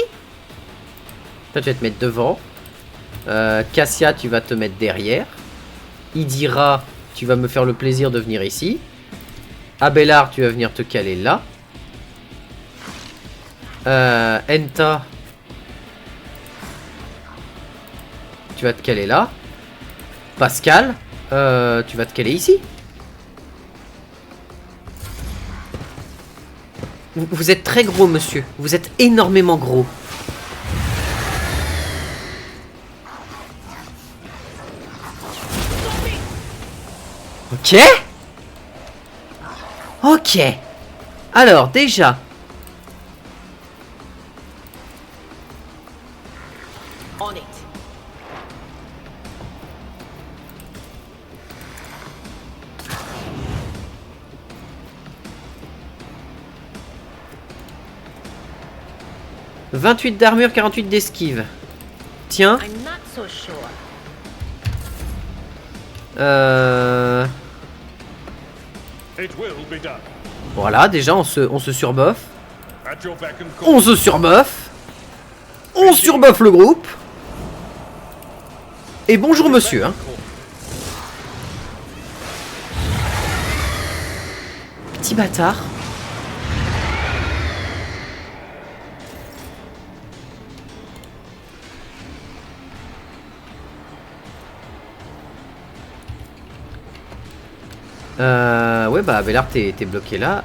Toi, tu vas te mettre devant. Cassia, tu vas te mettre derrière. Idira, tu vas me faire le plaisir de venir ici. Abelard, tu vas venir te caler là. Enta, tu vas te caler là. Pascal, tu vas te caler ici. Vous êtes très gros, monsieur. Vous êtes énormément gros. Ok. Ok. Alors, déjà. On it. « 28 d'armure, 48 d'esquive. » Tiens. I'm not so sure. It will be done. Voilà, déjà, on se surbuff. At your beck and call. On se surbuff. On surbuff le groupe. Et bonjour, monsieur. Hein. Petit bâtard. Ouais, bah, Abelard, t'es bloqué là.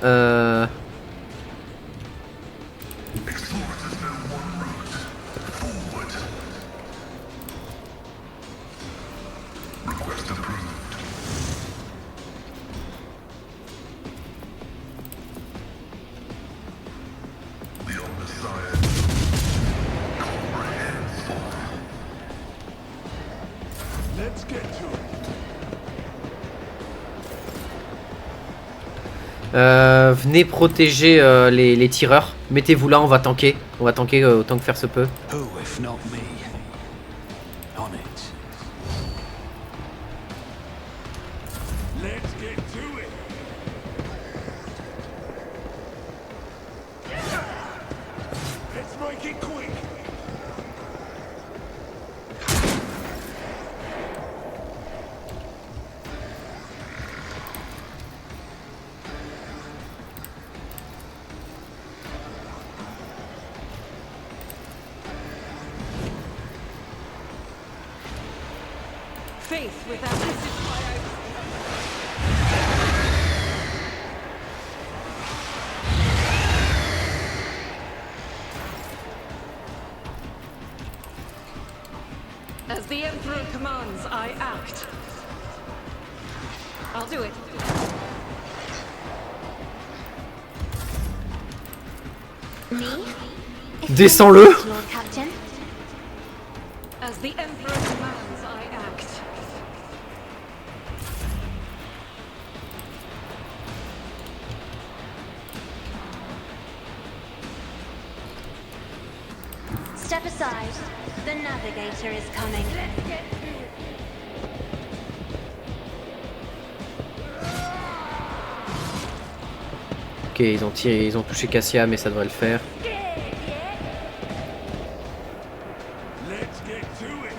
Venez protéger les tireurs. Mettez-vous là, on va tanker. On va tanker autant que faire se peut. Who, if not me? On it. Let's get to it. Let's make it quick. Faith without this is why As the Emperor commands, I act. I'll do it. Me? Descends-le. Lord Captain. As the Emperor commands, I act. Step aside. The navigator is coming. Ok, ils ont tiré, ils ont touché Cassia, mais ça devrait le faire. Let's get to it.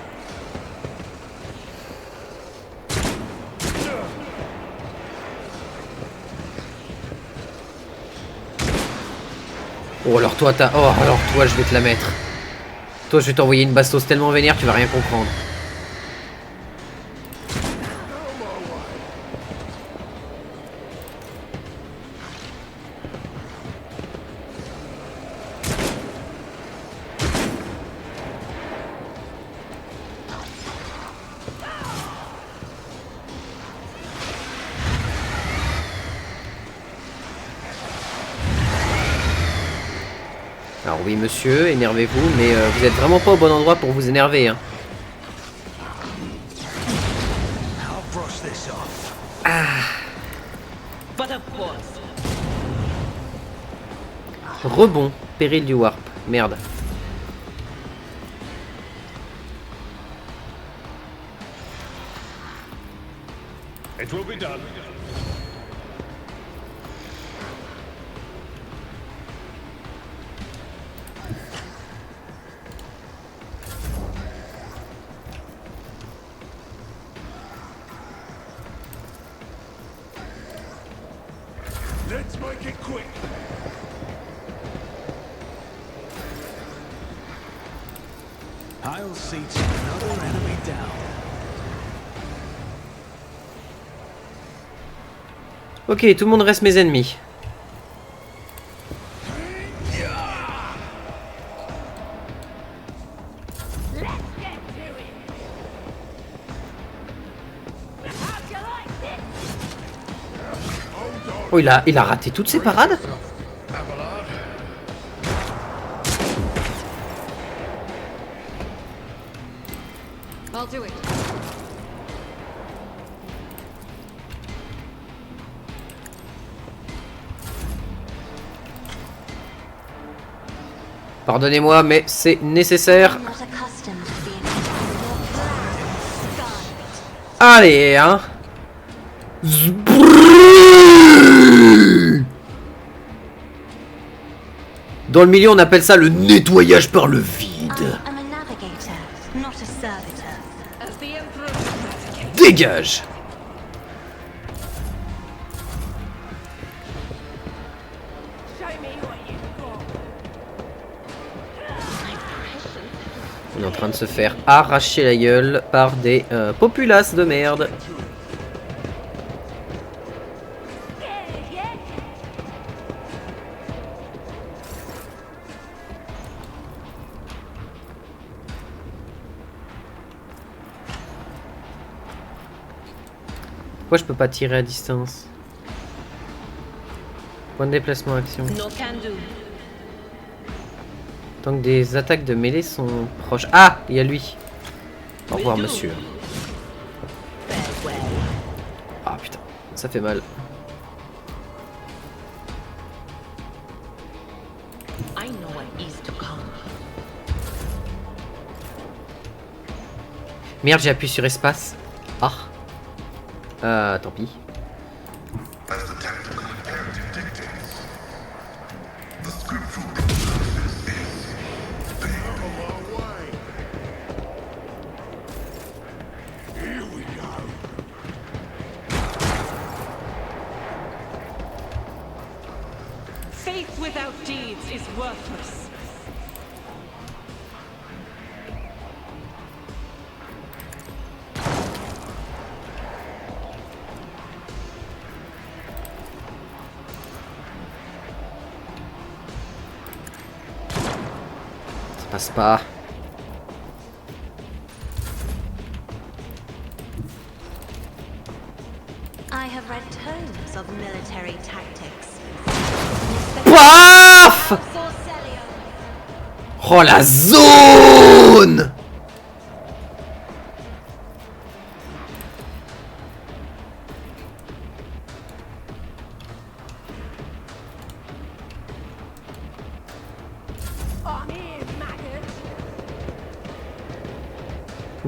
Oh alors toi t'as... Oh alors toi je vais te la mettre. Toi je vais t'envoyer une bastos tellement vénère tu vas rien comprendre. Alors oui monsieur, énervez-vous, mais vous êtes vraiment pas au bon endroit pour vous énerver, hein. I'll brush this off. But of course. Rebond, péril du warp. Merde. It will be done. Let's make it quick. I'll see to another enemy down. Ok, tout le monde reste mes ennemis. Oh, il a raté toutes ses parades. I'll do it. Pardonnez-moi, mais c'est nécessaire. I'm not accustomed to being your plan. Scarlet. Allez, hein. Dans le milieu, on appelle ça le nettoyage par le vide. I am a navigator, not a servitor. As the Emperor Dégage. On est en train de se faire arracher la gueule par des populaces de merde. Pourquoi je peux pas tirer à distance? Point de déplacement action. No can do. Tant que des attaques de mêlée sont proches. Ah, il y a lui. Au revoir monsieur. Farewell. Ah putain, ça fait mal. Merde, j'ai appuyé sur espace. Ah. Tant pis. As the tactical imperative dictates, the scriptural process is faith. Here we go. Faith without deeds is worthless. Ça passe pas. I have read tomes of military tactics. Paf! Sorcelio. Oh la zone!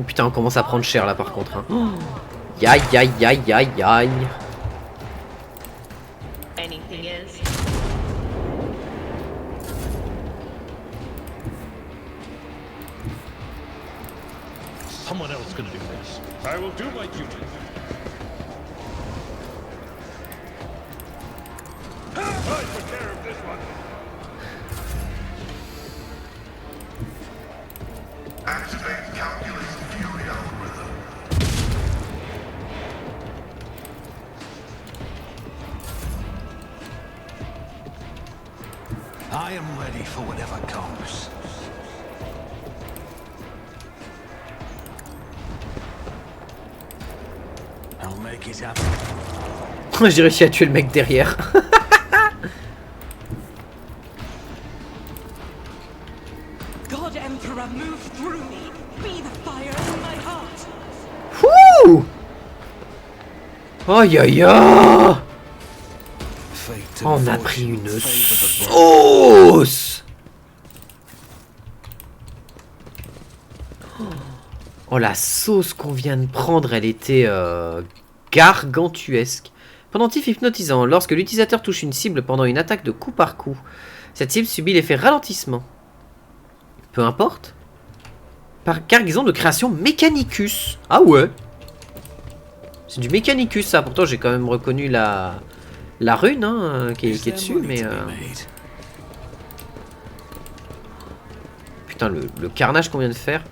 Oh putain, on commence à prendre cher là par contre. Hein. Aïe aïe aïe aïe aïe. Anything else? Someone else can do this. I will do my duty. I took care of this one. Activate calculus fury algorithm. I am ready for whatever comes. I'll make it happen. J'ai réussi à tuer le mec derrière. God Emperor, move through me. Be the fire in my heart. Ouh. Aïe aïe aïe. Fate On and a pris fortune une favor the brave. sauce. Oh la sauce qu'on vient de prendre, elle était gargantuesque. Pendentif hypnotisant. Lorsque l'utilisateur touche une cible pendant une attaque de coup par coup, cette cible subit l'effet ralentissement. Peu importe. Par cargaison de création Mechanicus. Ah ouais. C'est du Mechanicus ça. Pourtant j'ai quand même reconnu la rune hein, qui Is est there dessus. money Mais to be made? putain le carnage qu'on vient de faire.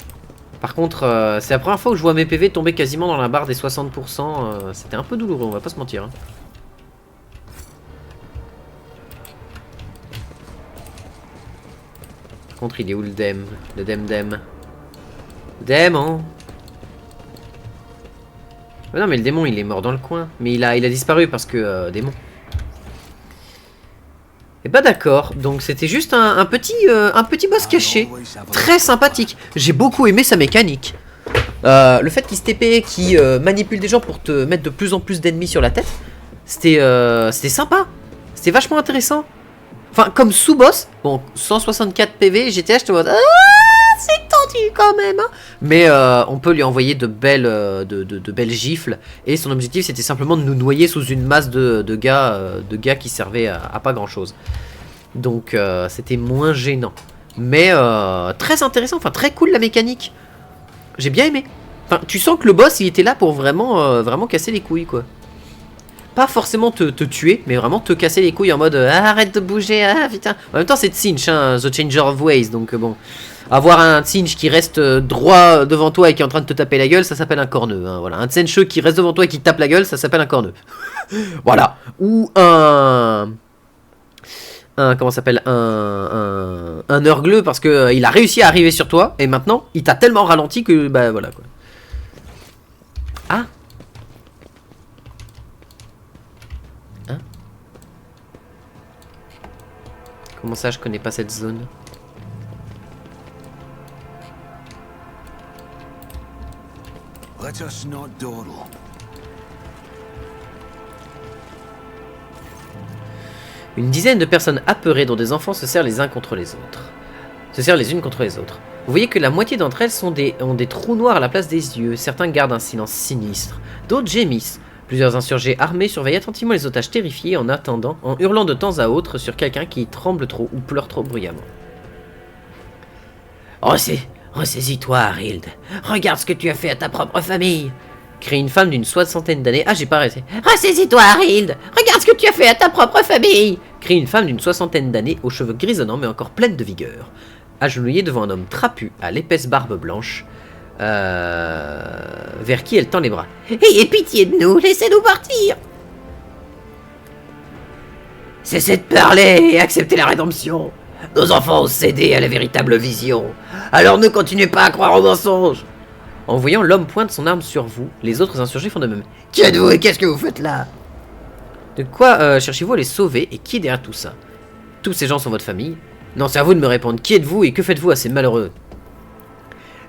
Par contre c'est la première fois où je vois mes PV tomber quasiment dans la barre des 60%. C'était un peu douloureux, on va pas se mentir. Hein. Par contre il est où le dem? Le dem? Démon. Mais non mais le démon il est mort dans le coin. Mais il a disparu parce que démon. Et bah d'accord, donc c'était juste un petit boss caché. Très sympathique. J'ai beaucoup aimé sa mécanique. Le fait qu'il se TP, qu'il manipule des gens pour te mettre de plus en plus d'ennemis sur la tête, c'était sympa. C'était vachement intéressant. Enfin, comme sous-boss, bon, 164 PV, j'étais te mode... Ah, c'est tendu quand même hein. Mais on peut lui envoyer de belles gifles. Et son objectif, c'était simplement de nous noyer sous une masse de gars qui servaient à pas grand-chose. Donc, c'était moins gênant. Mais très intéressant, enfin très cool la mécanique. J'ai bien aimé. Enfin, tu sens que le boss, il était là pour vraiment casser les couilles, quoi. Pas forcément te tuer, mais vraiment te casser les couilles en mode arrête de bouger, ah putain. En même temps, c'est Tzeentch, hein, The Changer of Ways, donc bon. Avoir un Tzeentch qui reste droit devant toi et qui est en train de te taper la gueule, ça s'appelle un corneux. Hein, voilà. Un Tzeentch qui reste devant toi et qui te tape la gueule, ça s'appelle un corneux. Voilà. Ou comment s'appelle un hurgleux parce que il a réussi à arriver sur toi et maintenant il t'a tellement ralenti que bah voilà quoi. Ah. Hein? Comment ça je connais pas cette zone? Let us not dawdle. Une dizaine de personnes apeurées dont des enfants se serrent les uns contre les autres. Se serrent les unes contre les autres. Vous voyez que la moitié d'entre elles ont des trous noirs à la place des yeux. Certains gardent un silence sinistre. D'autres gémissent. Plusieurs insurgés armés surveillent attentivement les otages terrifiés en attendant, en hurlant de temps à autre sur quelqu'un qui tremble trop ou pleure trop bruyamment. Ressaisis-toi, Arild. Regarde ce que tu as fait à ta propre famille. Crie une femme d'une soixantaine d'années. Ah, j'ai pas arrêté. Ressaisis-toi, Arild. Regarde ce que tu as fait à ta propre famille. Crie une femme d'une soixantaine d'années, aux cheveux grisonnants mais encore pleine de vigueur. Agenouillée devant un homme trapu à l'épaisse barbe blanche, vers qui elle tend les bras. Ayez pitié de nous, laissez-nous partir. Cessez de parler et acceptez la rédemption. Nos enfants ont cédé à la véritable vision. Alors ne continuez pas à croire aux mensonges. En voyant l'homme pointe son arme sur vous, les autres insurgés font de même. Qui êtes-vous et qu'est-ce que vous faites là? De quoi cherchez-vous à les sauver et qui est derrière tout ça? Tous ces gens sont votre famille? Non, c'est à vous de me répondre. Qui êtes-vous et que faites-vous à ces malheureux?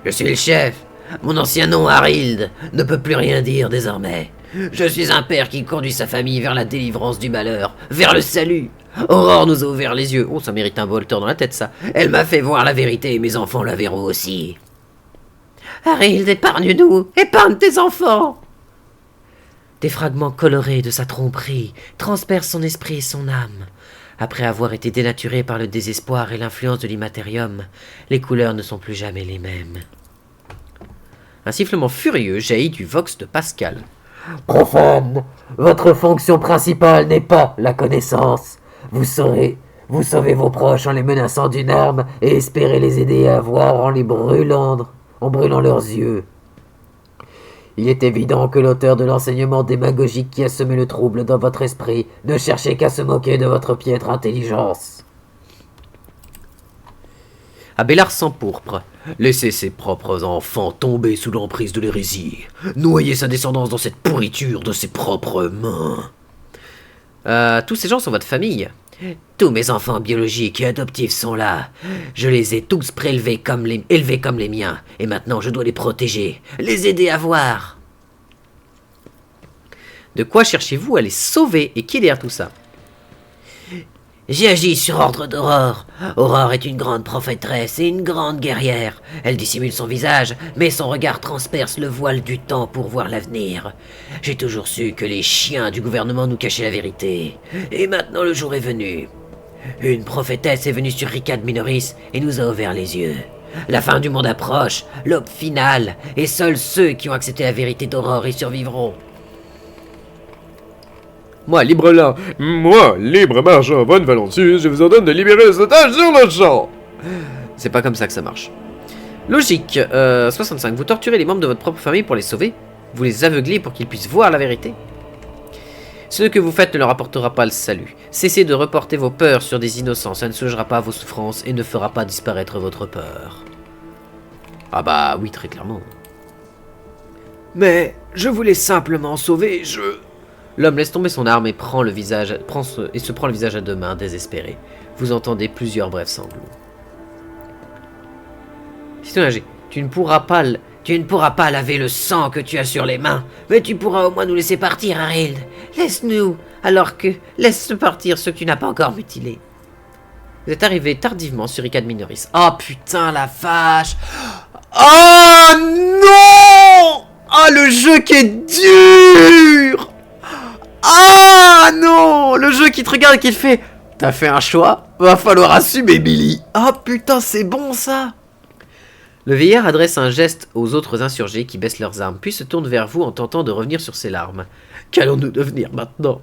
Je suis le chef. Mon ancien nom, Arild, ne peut plus rien dire désormais. Je suis un père qui conduit sa famille vers la délivrance du malheur, vers le salut. Aurore nous a ouvert les yeux. Oh, ça mérite un bolter dans la tête, ça. Elle m'a fait voir la vérité et mes enfants la verront aussi. Arild, épargne-nous. Épargne tes enfants. Des fragments colorés de sa tromperie transpercent son esprit et son âme. Après avoir été dénaturés par le désespoir et l'influence de l'immatérium, les couleurs ne sont plus jamais les mêmes. Un sifflement furieux jaillit du vox de Pascal. Profane, votre fonction principale n'est pas la connaissance. Vous sauvez vos proches en les menaçant d'une arme et espérez les aider à voir en brûlant leurs yeux. Il est évident que l'auteur de l'enseignement démagogique qui a semé le trouble dans votre esprit ne cherchait qu'à se moquer de votre piètre intelligence. Abélard s'empourpre. Laissez ses propres enfants tomber sous l'emprise de l'hérésie. Noyez sa descendance dans cette pourriture de ses propres mains. Tous ces gens sont votre famille. Tous mes enfants biologiques et adoptifs sont là. Je les ai tous élevés comme les miens. Et maintenant je dois les protéger. Les aider à voir. De quoi cherchez-vous à les sauver? Et qui est derrière tout ça? J'ai agi sur ordre d'Aurore. Aurore est une grande prophétresse et une grande guerrière. Elle dissimule son visage, mais son regard transperce le voile du temps pour voir l'avenir. J'ai toujours su que les chiens du gouvernement nous cachaient la vérité. Et maintenant le jour est venu. Une prophétesse est venue sur Ricad Minoris et nous a ouvert les yeux. La fin du monde approche, l'aube finale, et seuls ceux qui ont accepté la vérité d'Aurore y survivront. Moi, libre marchand bonne Valentus, je vous ordonne de libérer les otages sur le champ. C'est pas comme ça que ça marche. Logique, 65. Vous torturez les membres de votre propre famille pour les sauver? Vous les aveuglez pour qu'ils puissent voir la vérité? Ce que vous faites ne leur apportera pas le salut. Cessez de reporter vos peurs sur des innocents, ça ne soulagera pas vos souffrances et ne fera pas disparaître votre peur. Ah bah oui, très clairement. Mais je voulais simplement sauver, L'homme laisse tomber son arme et se prend le visage à deux mains, désespéré. Vous entendez plusieurs brefs sanglots. Citoyen G, tu ne pourras pas laver le sang que tu as sur les mains, mais tu pourras au moins nous laisser partir, Arild. Laisse partir ceux que tu n'as pas encore mutilés. Vous êtes arrivé tardivement sur Ricad Minoris. Oh putain la vache. Oh non. Ah le jeu qui est dur. Ah non, le jeu qui te regarde et qui te fait « T'as fait un choix, va falloir assumer, Billy !» Oh putain, c'est bon ça. Le vieillard adresse un geste aux autres insurgés qui baissent leurs armes, puis se tourne vers vous en tentant de revenir sur ses larmes. Qu'allons-nous devenir maintenant?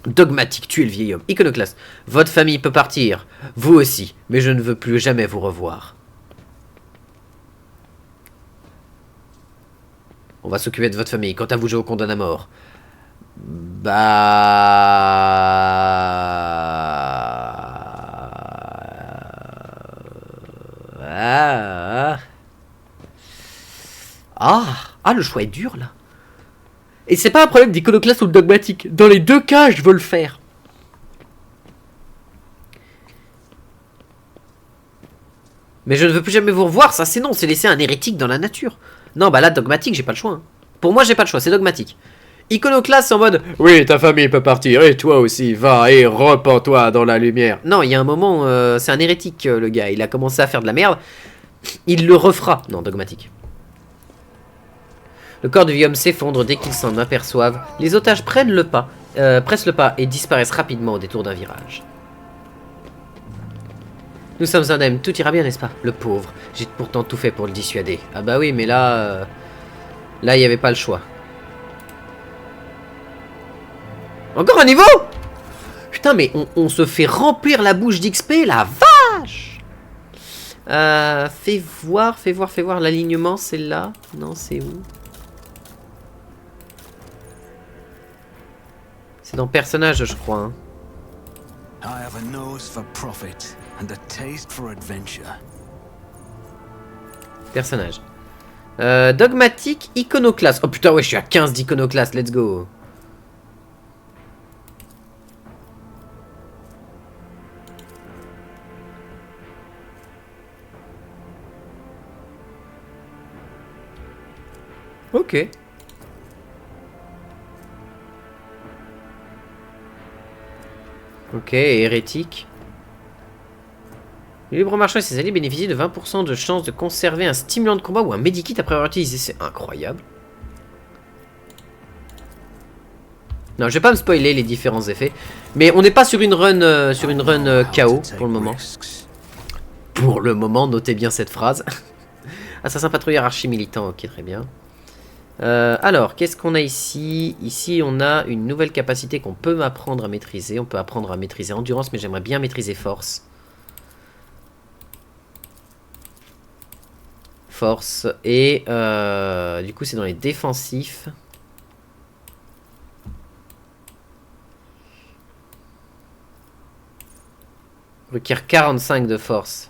Dogmatique, tuez le vieil homme. Iconoclaste, votre famille peut partir, vous aussi, mais je ne veux plus jamais vous revoir. On va s'occuper de votre famille, quant à vous, je vous condamne à mort. Le choix est dur là. Et c'est pas un problème d'iconoclaste ou de dogmatique. Dans les deux cas, je veux le faire. Mais je ne veux plus jamais vous revoir, ça c'est non, c'est laisser un hérétique dans la nature. Non, bah là, dogmatique, j'ai pas le choix. Hein. Pour moi, j'ai pas le choix, c'est dogmatique. Iconoclaste en mode « Oui, ta famille peut partir, et toi aussi, va et repens-toi dans la lumière. » Non, il y a un moment, c'est un hérétique, le gars. Il a commencé à faire de la merde. Il le refera. Non, dogmatique. Le corps du vieil homme s'effondre dès qu'ils s'en aperçoivent. Les otages pressent le pas et disparaissent rapidement au détour d'un virage. Nous sommes indemnes, tout ira bien, n'est-ce pas? Le pauvre, j'ai pourtant tout fait pour le dissuader. Ah bah oui, mais là... là, il n'y avait pas le choix. Encore un niveau? Putain, mais on se fait remplir la bouche d'XP, la vache! Fais voir, l'alignement, c'est là? Non, c'est où? C'est dans personnage, je crois. Hein. I have a nose for profit and a taste for adventure. Personnage. Dogmatique, iconoclaste. Oh putain, ouais, je suis à 15 d'iconoclaste, let's go. Ok. Ok, hérétique. Le libre marchand et ses alliés bénéficient de 20% de chance de conserver un stimulant de combat ou un medikit après avoir utilisé. C'est incroyable. Non, je vais pas me spoiler les différents effets. Mais on n'est pas sur une run, KO pour le moment. Pour le moment, notez bien cette phrase. Assassin patrouilleur archi-militant, ok, très bien. Alors, qu'est-ce qu'on a ici? Ici, on a une nouvelle capacité qu'on peut apprendre à maîtriser. On peut apprendre à maîtriser endurance, mais j'aimerais bien maîtriser force. Force. Et du coup, c'est dans les défensifs. Requiert 45 de force.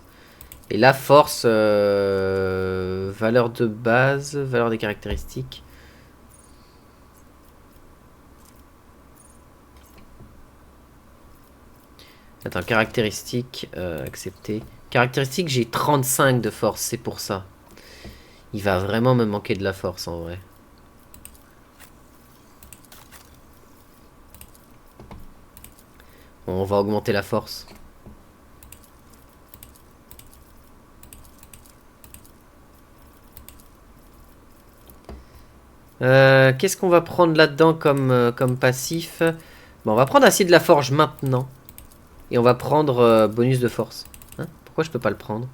Et la force, valeur de base, valeur des caractéristiques. Attends, caractéristiques, accepter. Caractéristiques, j'ai 35 de force, c'est pour ça. Il va vraiment me manquer de la force en vrai. Bon, on va augmenter la force. Qu'est-ce qu'on va prendre là-dedans comme passif? Bon, on va prendre acier de la forge maintenant. Et on va prendre bonus de force. Hein? Pourquoi je peux pas le prendre?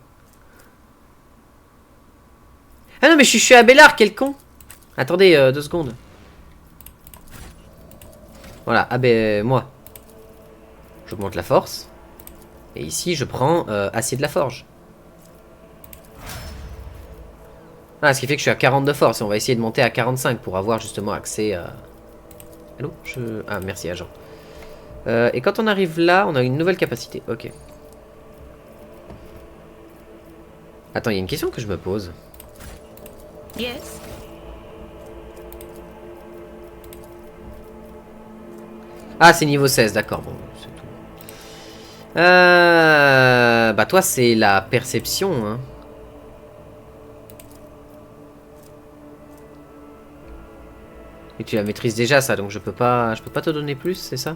Ah non, mais je suis à Abélard, quel con! Attendez, 2 secondes. Voilà, ah ben, moi. J'augmente la force. Et ici, je prends acier de la forge. Ah, ce qui fait que je suis à 40 de force. Et on va essayer de monter à 45 pour avoir justement accès à... Allô? Ah, merci, agent. Et quand on arrive là, on a une nouvelle capacité. Ok. Attends, il y a une question que je me pose. Yes. Ah, c'est niveau 16, d'accord. Bon, c'est tout. Bah, toi, c'est la perception, hein. Et tu la maîtrises déjà, ça, donc je peux pas te donner plus, c'est ça?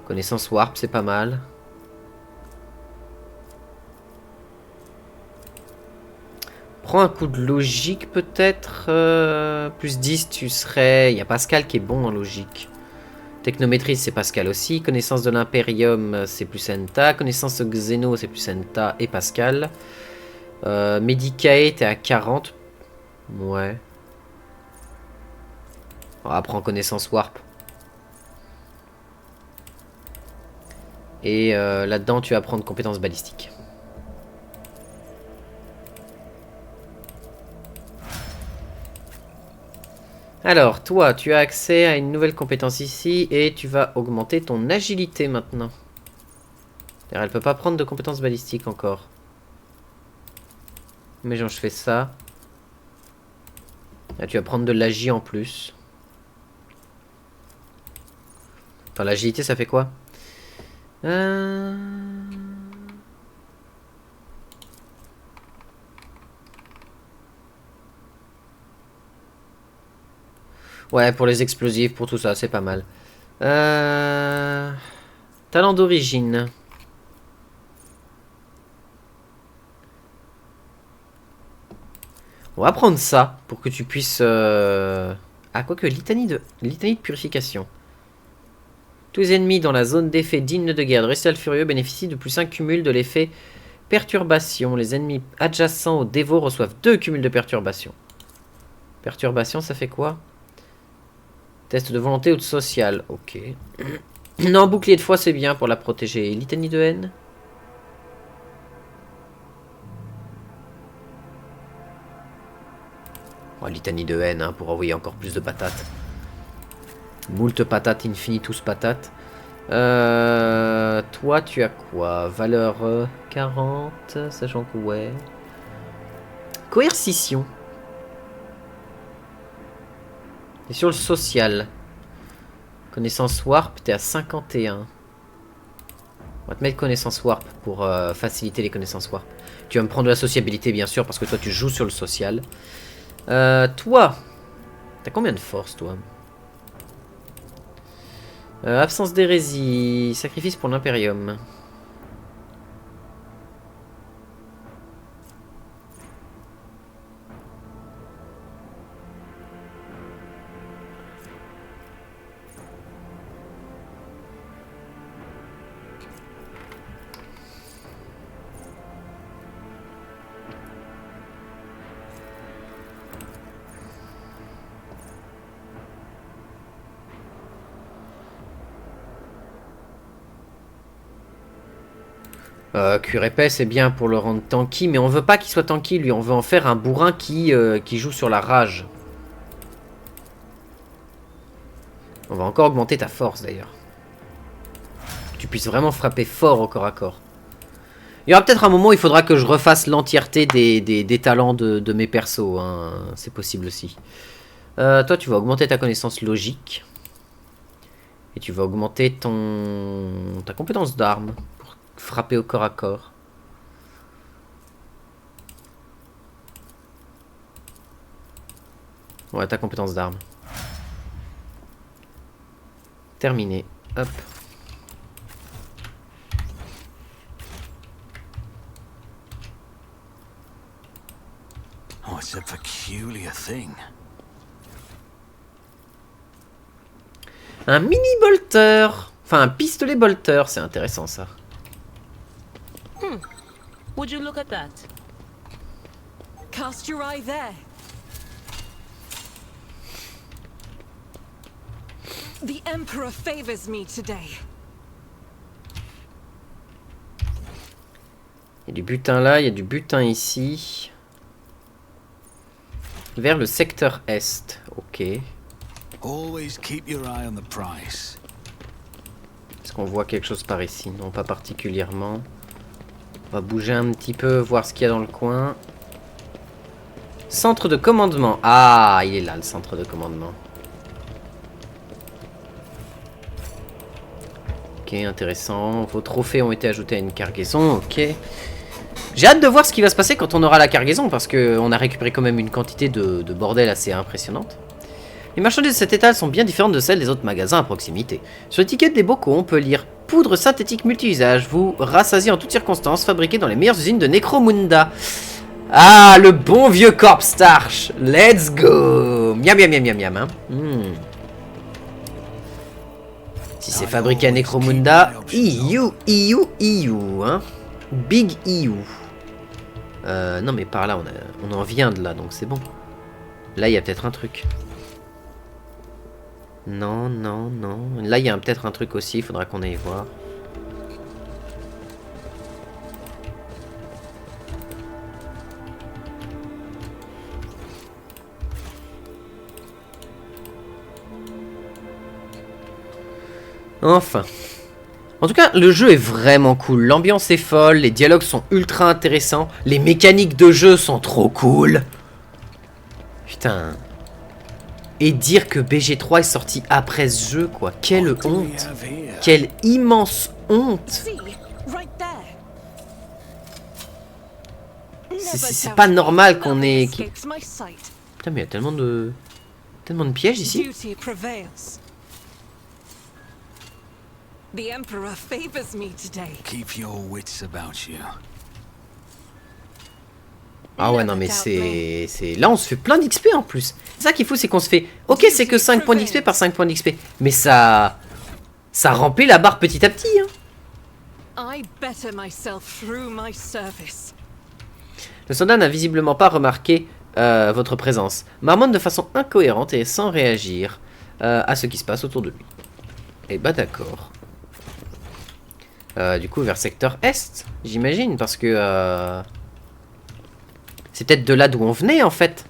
Connaissance warp, c'est pas mal. Prends un coup de logique, peut-être. Plus 10, tu serais... Il y a Pascal qui est bon en logique. Technométrie, c'est Pascal aussi. Connaissance de l'Imperium, c'est plus Enta. Connaissance de Xeno, c'est plus Enta et Pascal. Medicae, t'es à 40. Ouais. On va prendre connaissance warp. Et là-dedans, tu vas prendre compétence balistique. Alors, toi, tu as accès à une nouvelle compétence ici et tu vas augmenter ton agilité maintenant. Elle ne peut pas prendre de compétence balistique encore. Mais genre, je fais ça. Là, tu vas prendre de l'agi en plus. Enfin, l'agilité, ça fait quoi? Ouais, pour les explosifs, pour tout ça, c'est pas mal. Talent d'origine. On va prendre ça pour que tu puisses... Ah, quoique, litanie de purification. Tous les ennemis dans la zone d'effet digne de guerre de Récital Furieux bénéficient de +1 cumul de l'effet perturbation. Les ennemis adjacents au dévot reçoivent 2 cumuls de perturbation. Perturbation, ça fait quoi? Test de volonté ou de social. Ok. Non, bouclier de foi, c'est bien pour la protéger. Litanie de haine. Oh, litanie de haine, hein, pour envoyer encore plus de patates. Moult patates, infinitus patates. Toi, tu as quoi? Valeur 40, sachant que ouais. Coercition. Et sur le social. Connaissance warp, t'es à 51. On va te mettre connaissance warp pour faciliter les connaissances warp. Tu vas me prendre de la sociabilité, bien sûr, parce que toi, tu joues sur le social. Toi, t'as combien de force, toi? Absence d'hérésie, sacrifice pour l'impérium. Cuir épais, c'est bien pour le rendre tanky, mais on veut pas qu'il soit tanky, lui. On veut en faire un bourrin qui joue sur la rage. On va encore augmenter ta force, d'ailleurs. Que tu puisses vraiment frapper fort au corps à corps. Il y aura peut-être un moment où il faudra que je refasse l'entièreté des talents de mes persos. Hein. C'est possible aussi. Toi, tu vas augmenter ta connaissance logique. Et tu vas augmenter ta compétence d'arme. Frapper au corps à corps. Ouais, ta compétence d'arme. Terminé. Hop. Oh, it's a peculiar thing. Un mini bolter. Enfin, un pistolet bolter. C'est intéressant, ça. Would you look at that? Cast your eye there. The Emperor favors me today. Il y a du butin là, il y a du butin ici. Vers le secteur Est. Ok. Always keep your eye on the price. Est-ce qu'on voit quelque chose par ici? Non, pas particulièrement. On va bouger un petit peu, voir ce qu'il y a dans le coin. Centre de commandement. Ah, il est là, le centre de commandement. Ok, intéressant. Vos trophées ont été ajoutés à une cargaison. Ok. J'ai hâte de voir ce qui va se passer quand on aura la cargaison, parce qu'on a récupéré quand même une quantité de bordel assez impressionnante. Les marchandises de cet étal sont bien différentes de celles des autres magasins à proximité. Sur l'étiquette des bocaux, on peut lire « Poudre synthétique multi-usage, vous rassasiez en toutes circonstances, fabriquée dans les meilleures usines de Necromunda. » Ah, le bon vieux corpse starch. Let's go. Miam, miam, miam, miam, miam. Hein. Si c'est fabriqué à Necromunda, EU, hein. Big EU. Non, mais par là, on en vient de là, donc c'est bon. Là, il y a peut-être un truc. Non, non, non. Là, il y a peut-être un truc aussi, il faudra qu'on aille voir. Enfin. En tout cas, le jeu est vraiment cool. L'ambiance est folle, les dialogues sont ultra intéressants, les mécaniques de jeu sont trop cool. Putain. Et dire que BG3 est sorti après ce jeu, quoi. Quelle honte. Quelle immense honte. See, right there. C'est pas normal qu'on ait... Escapes my sight. Putain, mais il y a tellement de pièges ici. Duty prevails. The Emperor favors me today. Keep your wits about you. Ah ouais, non mais c'est... Là on se fait plein d'XP en plus. C'est ça qu'il faut, c'est qu'on se fait... Ok, c'est que 5 points d'XP par 5 points d'XP. Mais ça remplit la barre petit à petit. Hein. I better myself through my service. Le soldat n'a visiblement pas remarqué votre présence. Marmonne de façon incohérente et sans réagir à ce qui se passe autour de lui. Et bah d'accord. Du coup vers secteur Est, j'imagine, parce que... c'est peut-être de là d'où on venait en fait.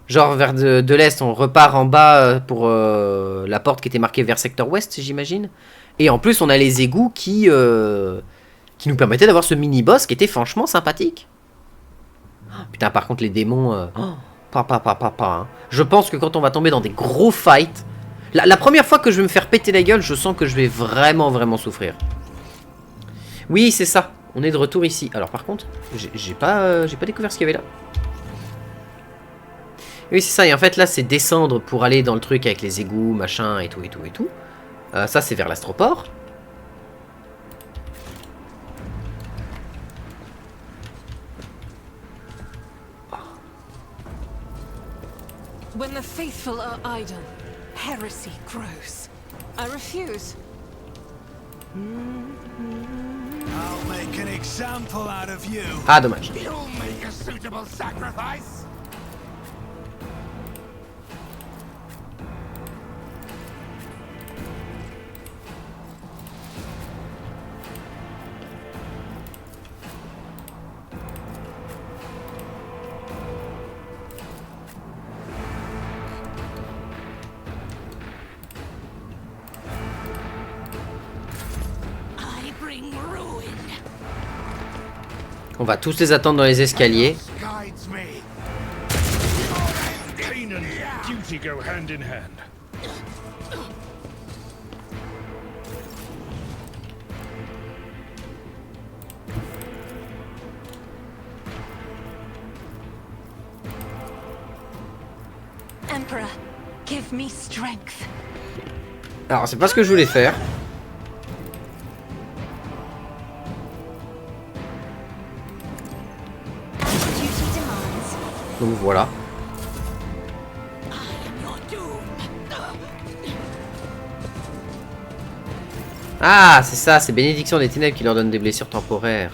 Genre vers de l'Est, on repart en bas pour la porte qui était marquée vers secteur Ouest, j'imagine. Et en plus on a les égouts qui nous permettaient d'avoir ce mini-boss qui était franchement sympathique. Oh, putain, par contre les démons... hein. Je pense que quand on va tomber dans des gros fights... La première fois que je vais me faire péter la gueule, je sens que je vais vraiment souffrir. Oui, c'est ça. On est de retour ici. Alors par contre, j'ai pas découvert ce qu'il y avait là. Oui, c'est ça. Et en fait, là, c'est descendre pour aller dans le truc avec les égouts, machin, et tout. Ça, c'est vers l'astroport. When the faithful are idle, heresy grows. I refuse. I'll make an example out of you. Ah, dommage. You'll make a suitable sacrifice. On va tous les attendre dans les escaliers. Guides me. Pain and duty go hand in hand. Emperor, give me strength. Alors, c'est pas ce que je voulais faire. Donc voilà. Ah, c'est ça, c'est Bénédiction des Ténèbres qui leur donne des blessures temporaires.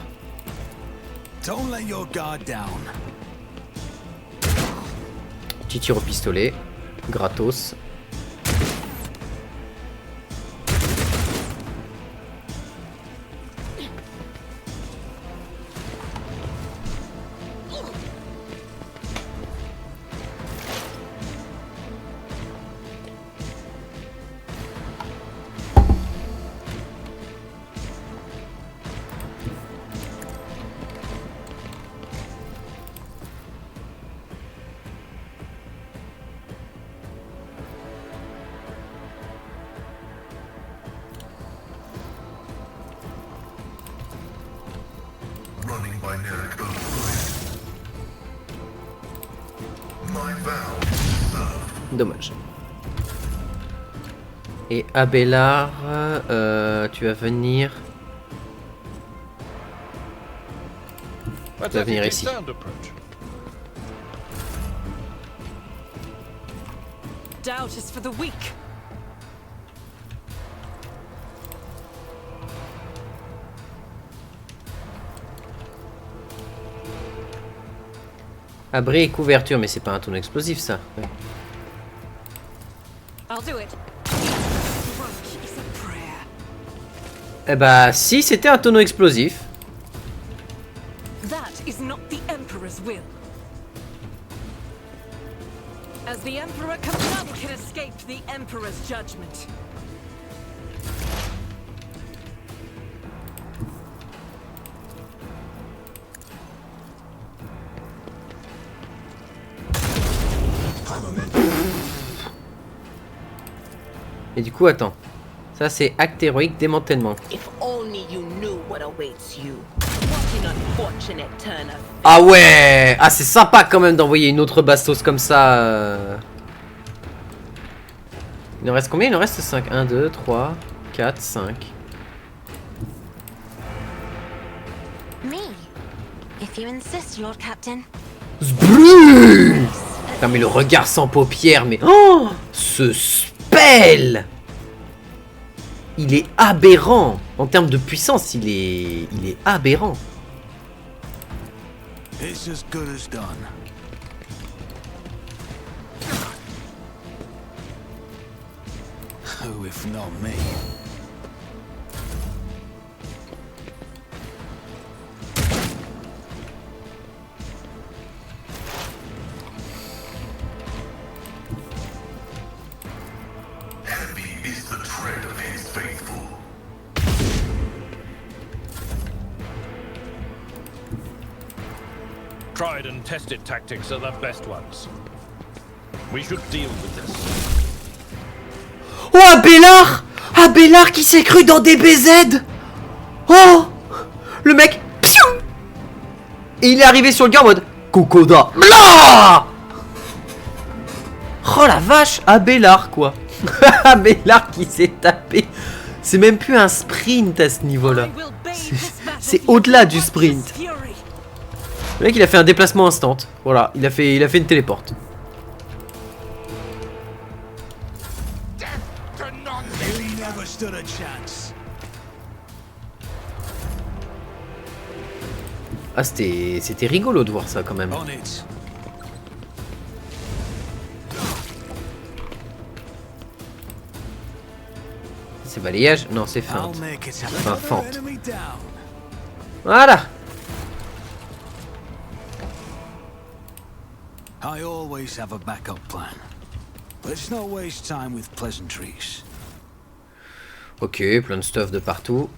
Don't let your guard down. Petit tir au pistolet. Gratos. Running by Nerek overflowing. My vow is served. Dommage. Et Abélard, tu vas venir... Let's vas venir have ici. sound approach. Doubt is for the weak. Abri et couverture, mais c'est pas un tonneau explosif ça. I'll do it. Work is a prayer. Eh bah si, c'était un tonneau explosif. That is not the Emperor's will. As the Emperor comes, none can escape the Emperor's judgment. Et du coup, attends. Ça, c'est acte héroïque, démantèlement. If only you knew what awaits you. What an unfortunate turn of Ah ouais! Ah, c'est sympa quand même d'envoyer une autre bastos comme ça. Il en reste combien? Il en reste 5. 1, 2, 3, 4, 5. Me. you insist, Lord Captain. Zbru! Putain, mais le regard sans paupières, mais... Oh! Ce spell! Il est aberrant. En termes de puissance, il est aberrant. It's as good as done. Who if not me? Heavy is the tread of his faithful. Tried and tested tactics are the best ones. We should deal with this. Oh, Abélard! Abélard qui s'est cru dans DBZ! Oh! Le mec... Pfiou! Et il est arrivé sur le gars en mode... Kokoda! Blah! Oh la vache! Abélard quoi! Abélard qui s'est tapé! C'est même plus un sprint à ce niveau-là. I will bathe this battle C'est au-delà du with sprint. fury. Le mec il a fait un déplacement instant. Voilà, il a fait une téléporte. He never stood a chance. Ah c'était rigolo de voir ça quand même. On it. C'est balayage? Non c'est I'll feinte. make it Enfin, happen. fente. Enemy down. Voilà! I always have a backup plan. Let's not waste time with pleasantries. Ok, plein de stuff de partout.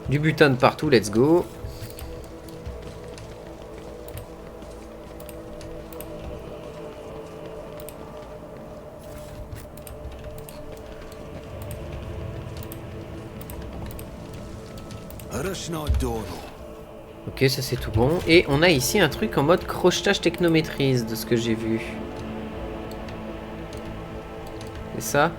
Du butin de partout, let's go. Rush not dodo. Ok, ça c'est tout bon. Et on a ici un truc en mode crochetage technométrise de ce que j'ai vu. C'est ça?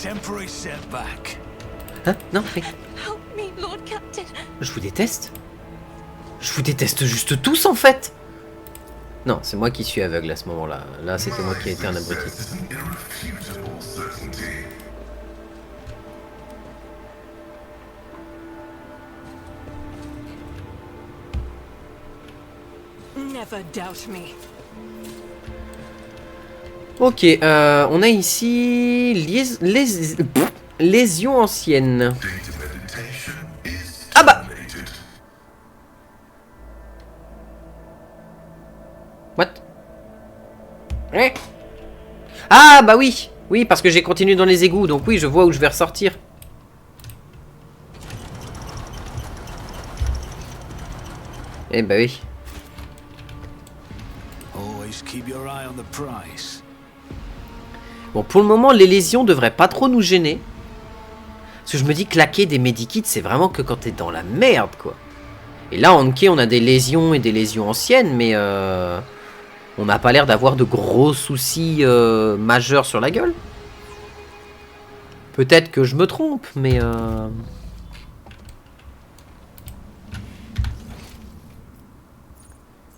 Temporary setback. Hein? Non, mais Help me, Lord Captain. je vous déteste. Je vous déteste juste tous en fait. Non, c'est moi qui suis aveugle à ce moment-là. Là, c'était moi qui ai été un abruti. Is an irrefutable certainty. Never doubt me. Ok, on a ici lésion ancienne. Data meditation is Ah bah terminated. What? Eh? Ah bah oui. Oui, parce que j'ai continué dans les égouts, donc oui, je vois où je vais ressortir. Eh bah oui. Always keep your eye on the prize. Bon, pour le moment, les lésions devraient pas trop nous gêner. Parce que je me dis, claquer des medikits, c'est vraiment que quand t'es dans la merde, quoi. Et là, en Anki, on a des lésions et des lésions anciennes, mais on n'a pas l'air d'avoir de gros soucis majeurs sur la gueule. Peut-être que je me trompe, mais...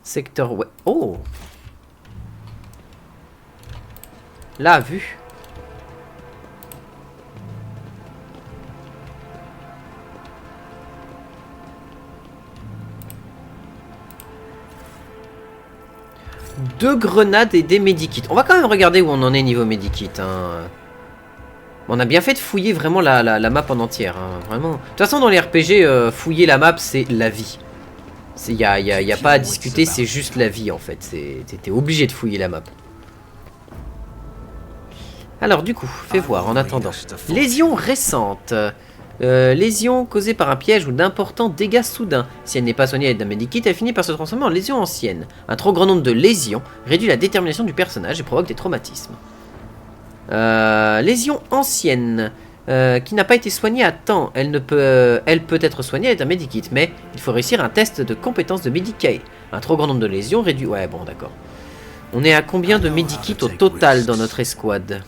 Secteur... Ouais. Oh! Là, vu. Deux grenades et des medikits. On va quand même regarder où on en est niveau medikit. Hein. On a bien fait de fouiller vraiment la map en entière. Hein. Vraiment. De toute façon, dans les RPG, fouiller la map, c'est la vie. Il n'y a pas à discuter, c'est juste la vie en fait. T'es obligé de fouiller la map. Alors du coup, fais voir en attendant. Lésion récente. Lésion causée par un piège ou d'importants dégâts soudains. Si elle n'est pas soignée avec d'un medikit, elle finit par se transformer en lésion ancienne. Un trop grand nombre de lésions réduit la détermination du personnage et provoque des traumatismes. Lésion ancienne. qui n'a pas été soignée à temps. Elle peut être soignée avec un medikit, mais il faut réussir un test de compétence de Medicae. Un trop grand nombre de lésions réduit... Ouais, bon, d'accord. On est à combien de medikits au total dans notre escouade?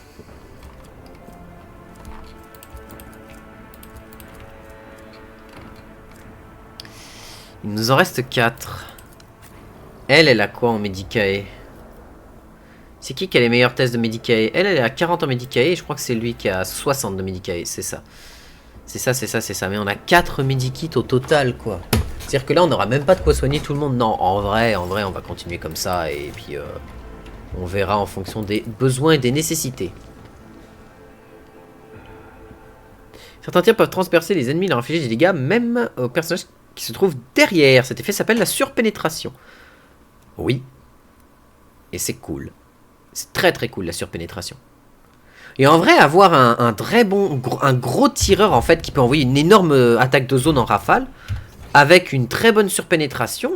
Il nous en reste 4. Elle a quoi en Medicae? C'est qui a les meilleurs tests de Medicae? Elle est à 40 en Medicae et je crois que c'est lui qui a 60 de Medicae, c'est ça. C'est ça. Mais on a 4 Medikits au total, quoi. C'est-à-dire que là, on n'aura même pas de quoi soigner tout le monde. Non, en vrai, on va continuer comme ça et puis on verra en fonction des besoins et des nécessités. Certains tirs peuvent transpercer les ennemis et leur infliger des dégâts, même aux personnages qui se trouvent derrière. Cet effet s'appelle la surpénétration. Oui. Et c'est cool. C'est très très cool la surpénétration. Et en vrai, avoir un gros tireur en fait qui peut envoyer une énorme attaque de zone en rafale avec une très bonne surpénétration,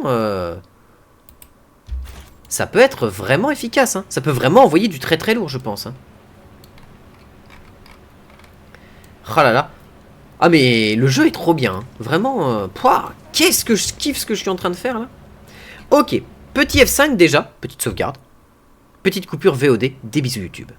ça peut être vraiment efficace. Hein. Ça peut vraiment envoyer du très très lourd, je pense. Hein. Oh là là. Ah mais le jeu est trop bien. Hein. Vraiment, qu'est-ce que je kiffe ce que je suis en train de faire là. Ok, petit F5 déjà, petite sauvegarde. Petite coupure VOD, des bisous YouTube.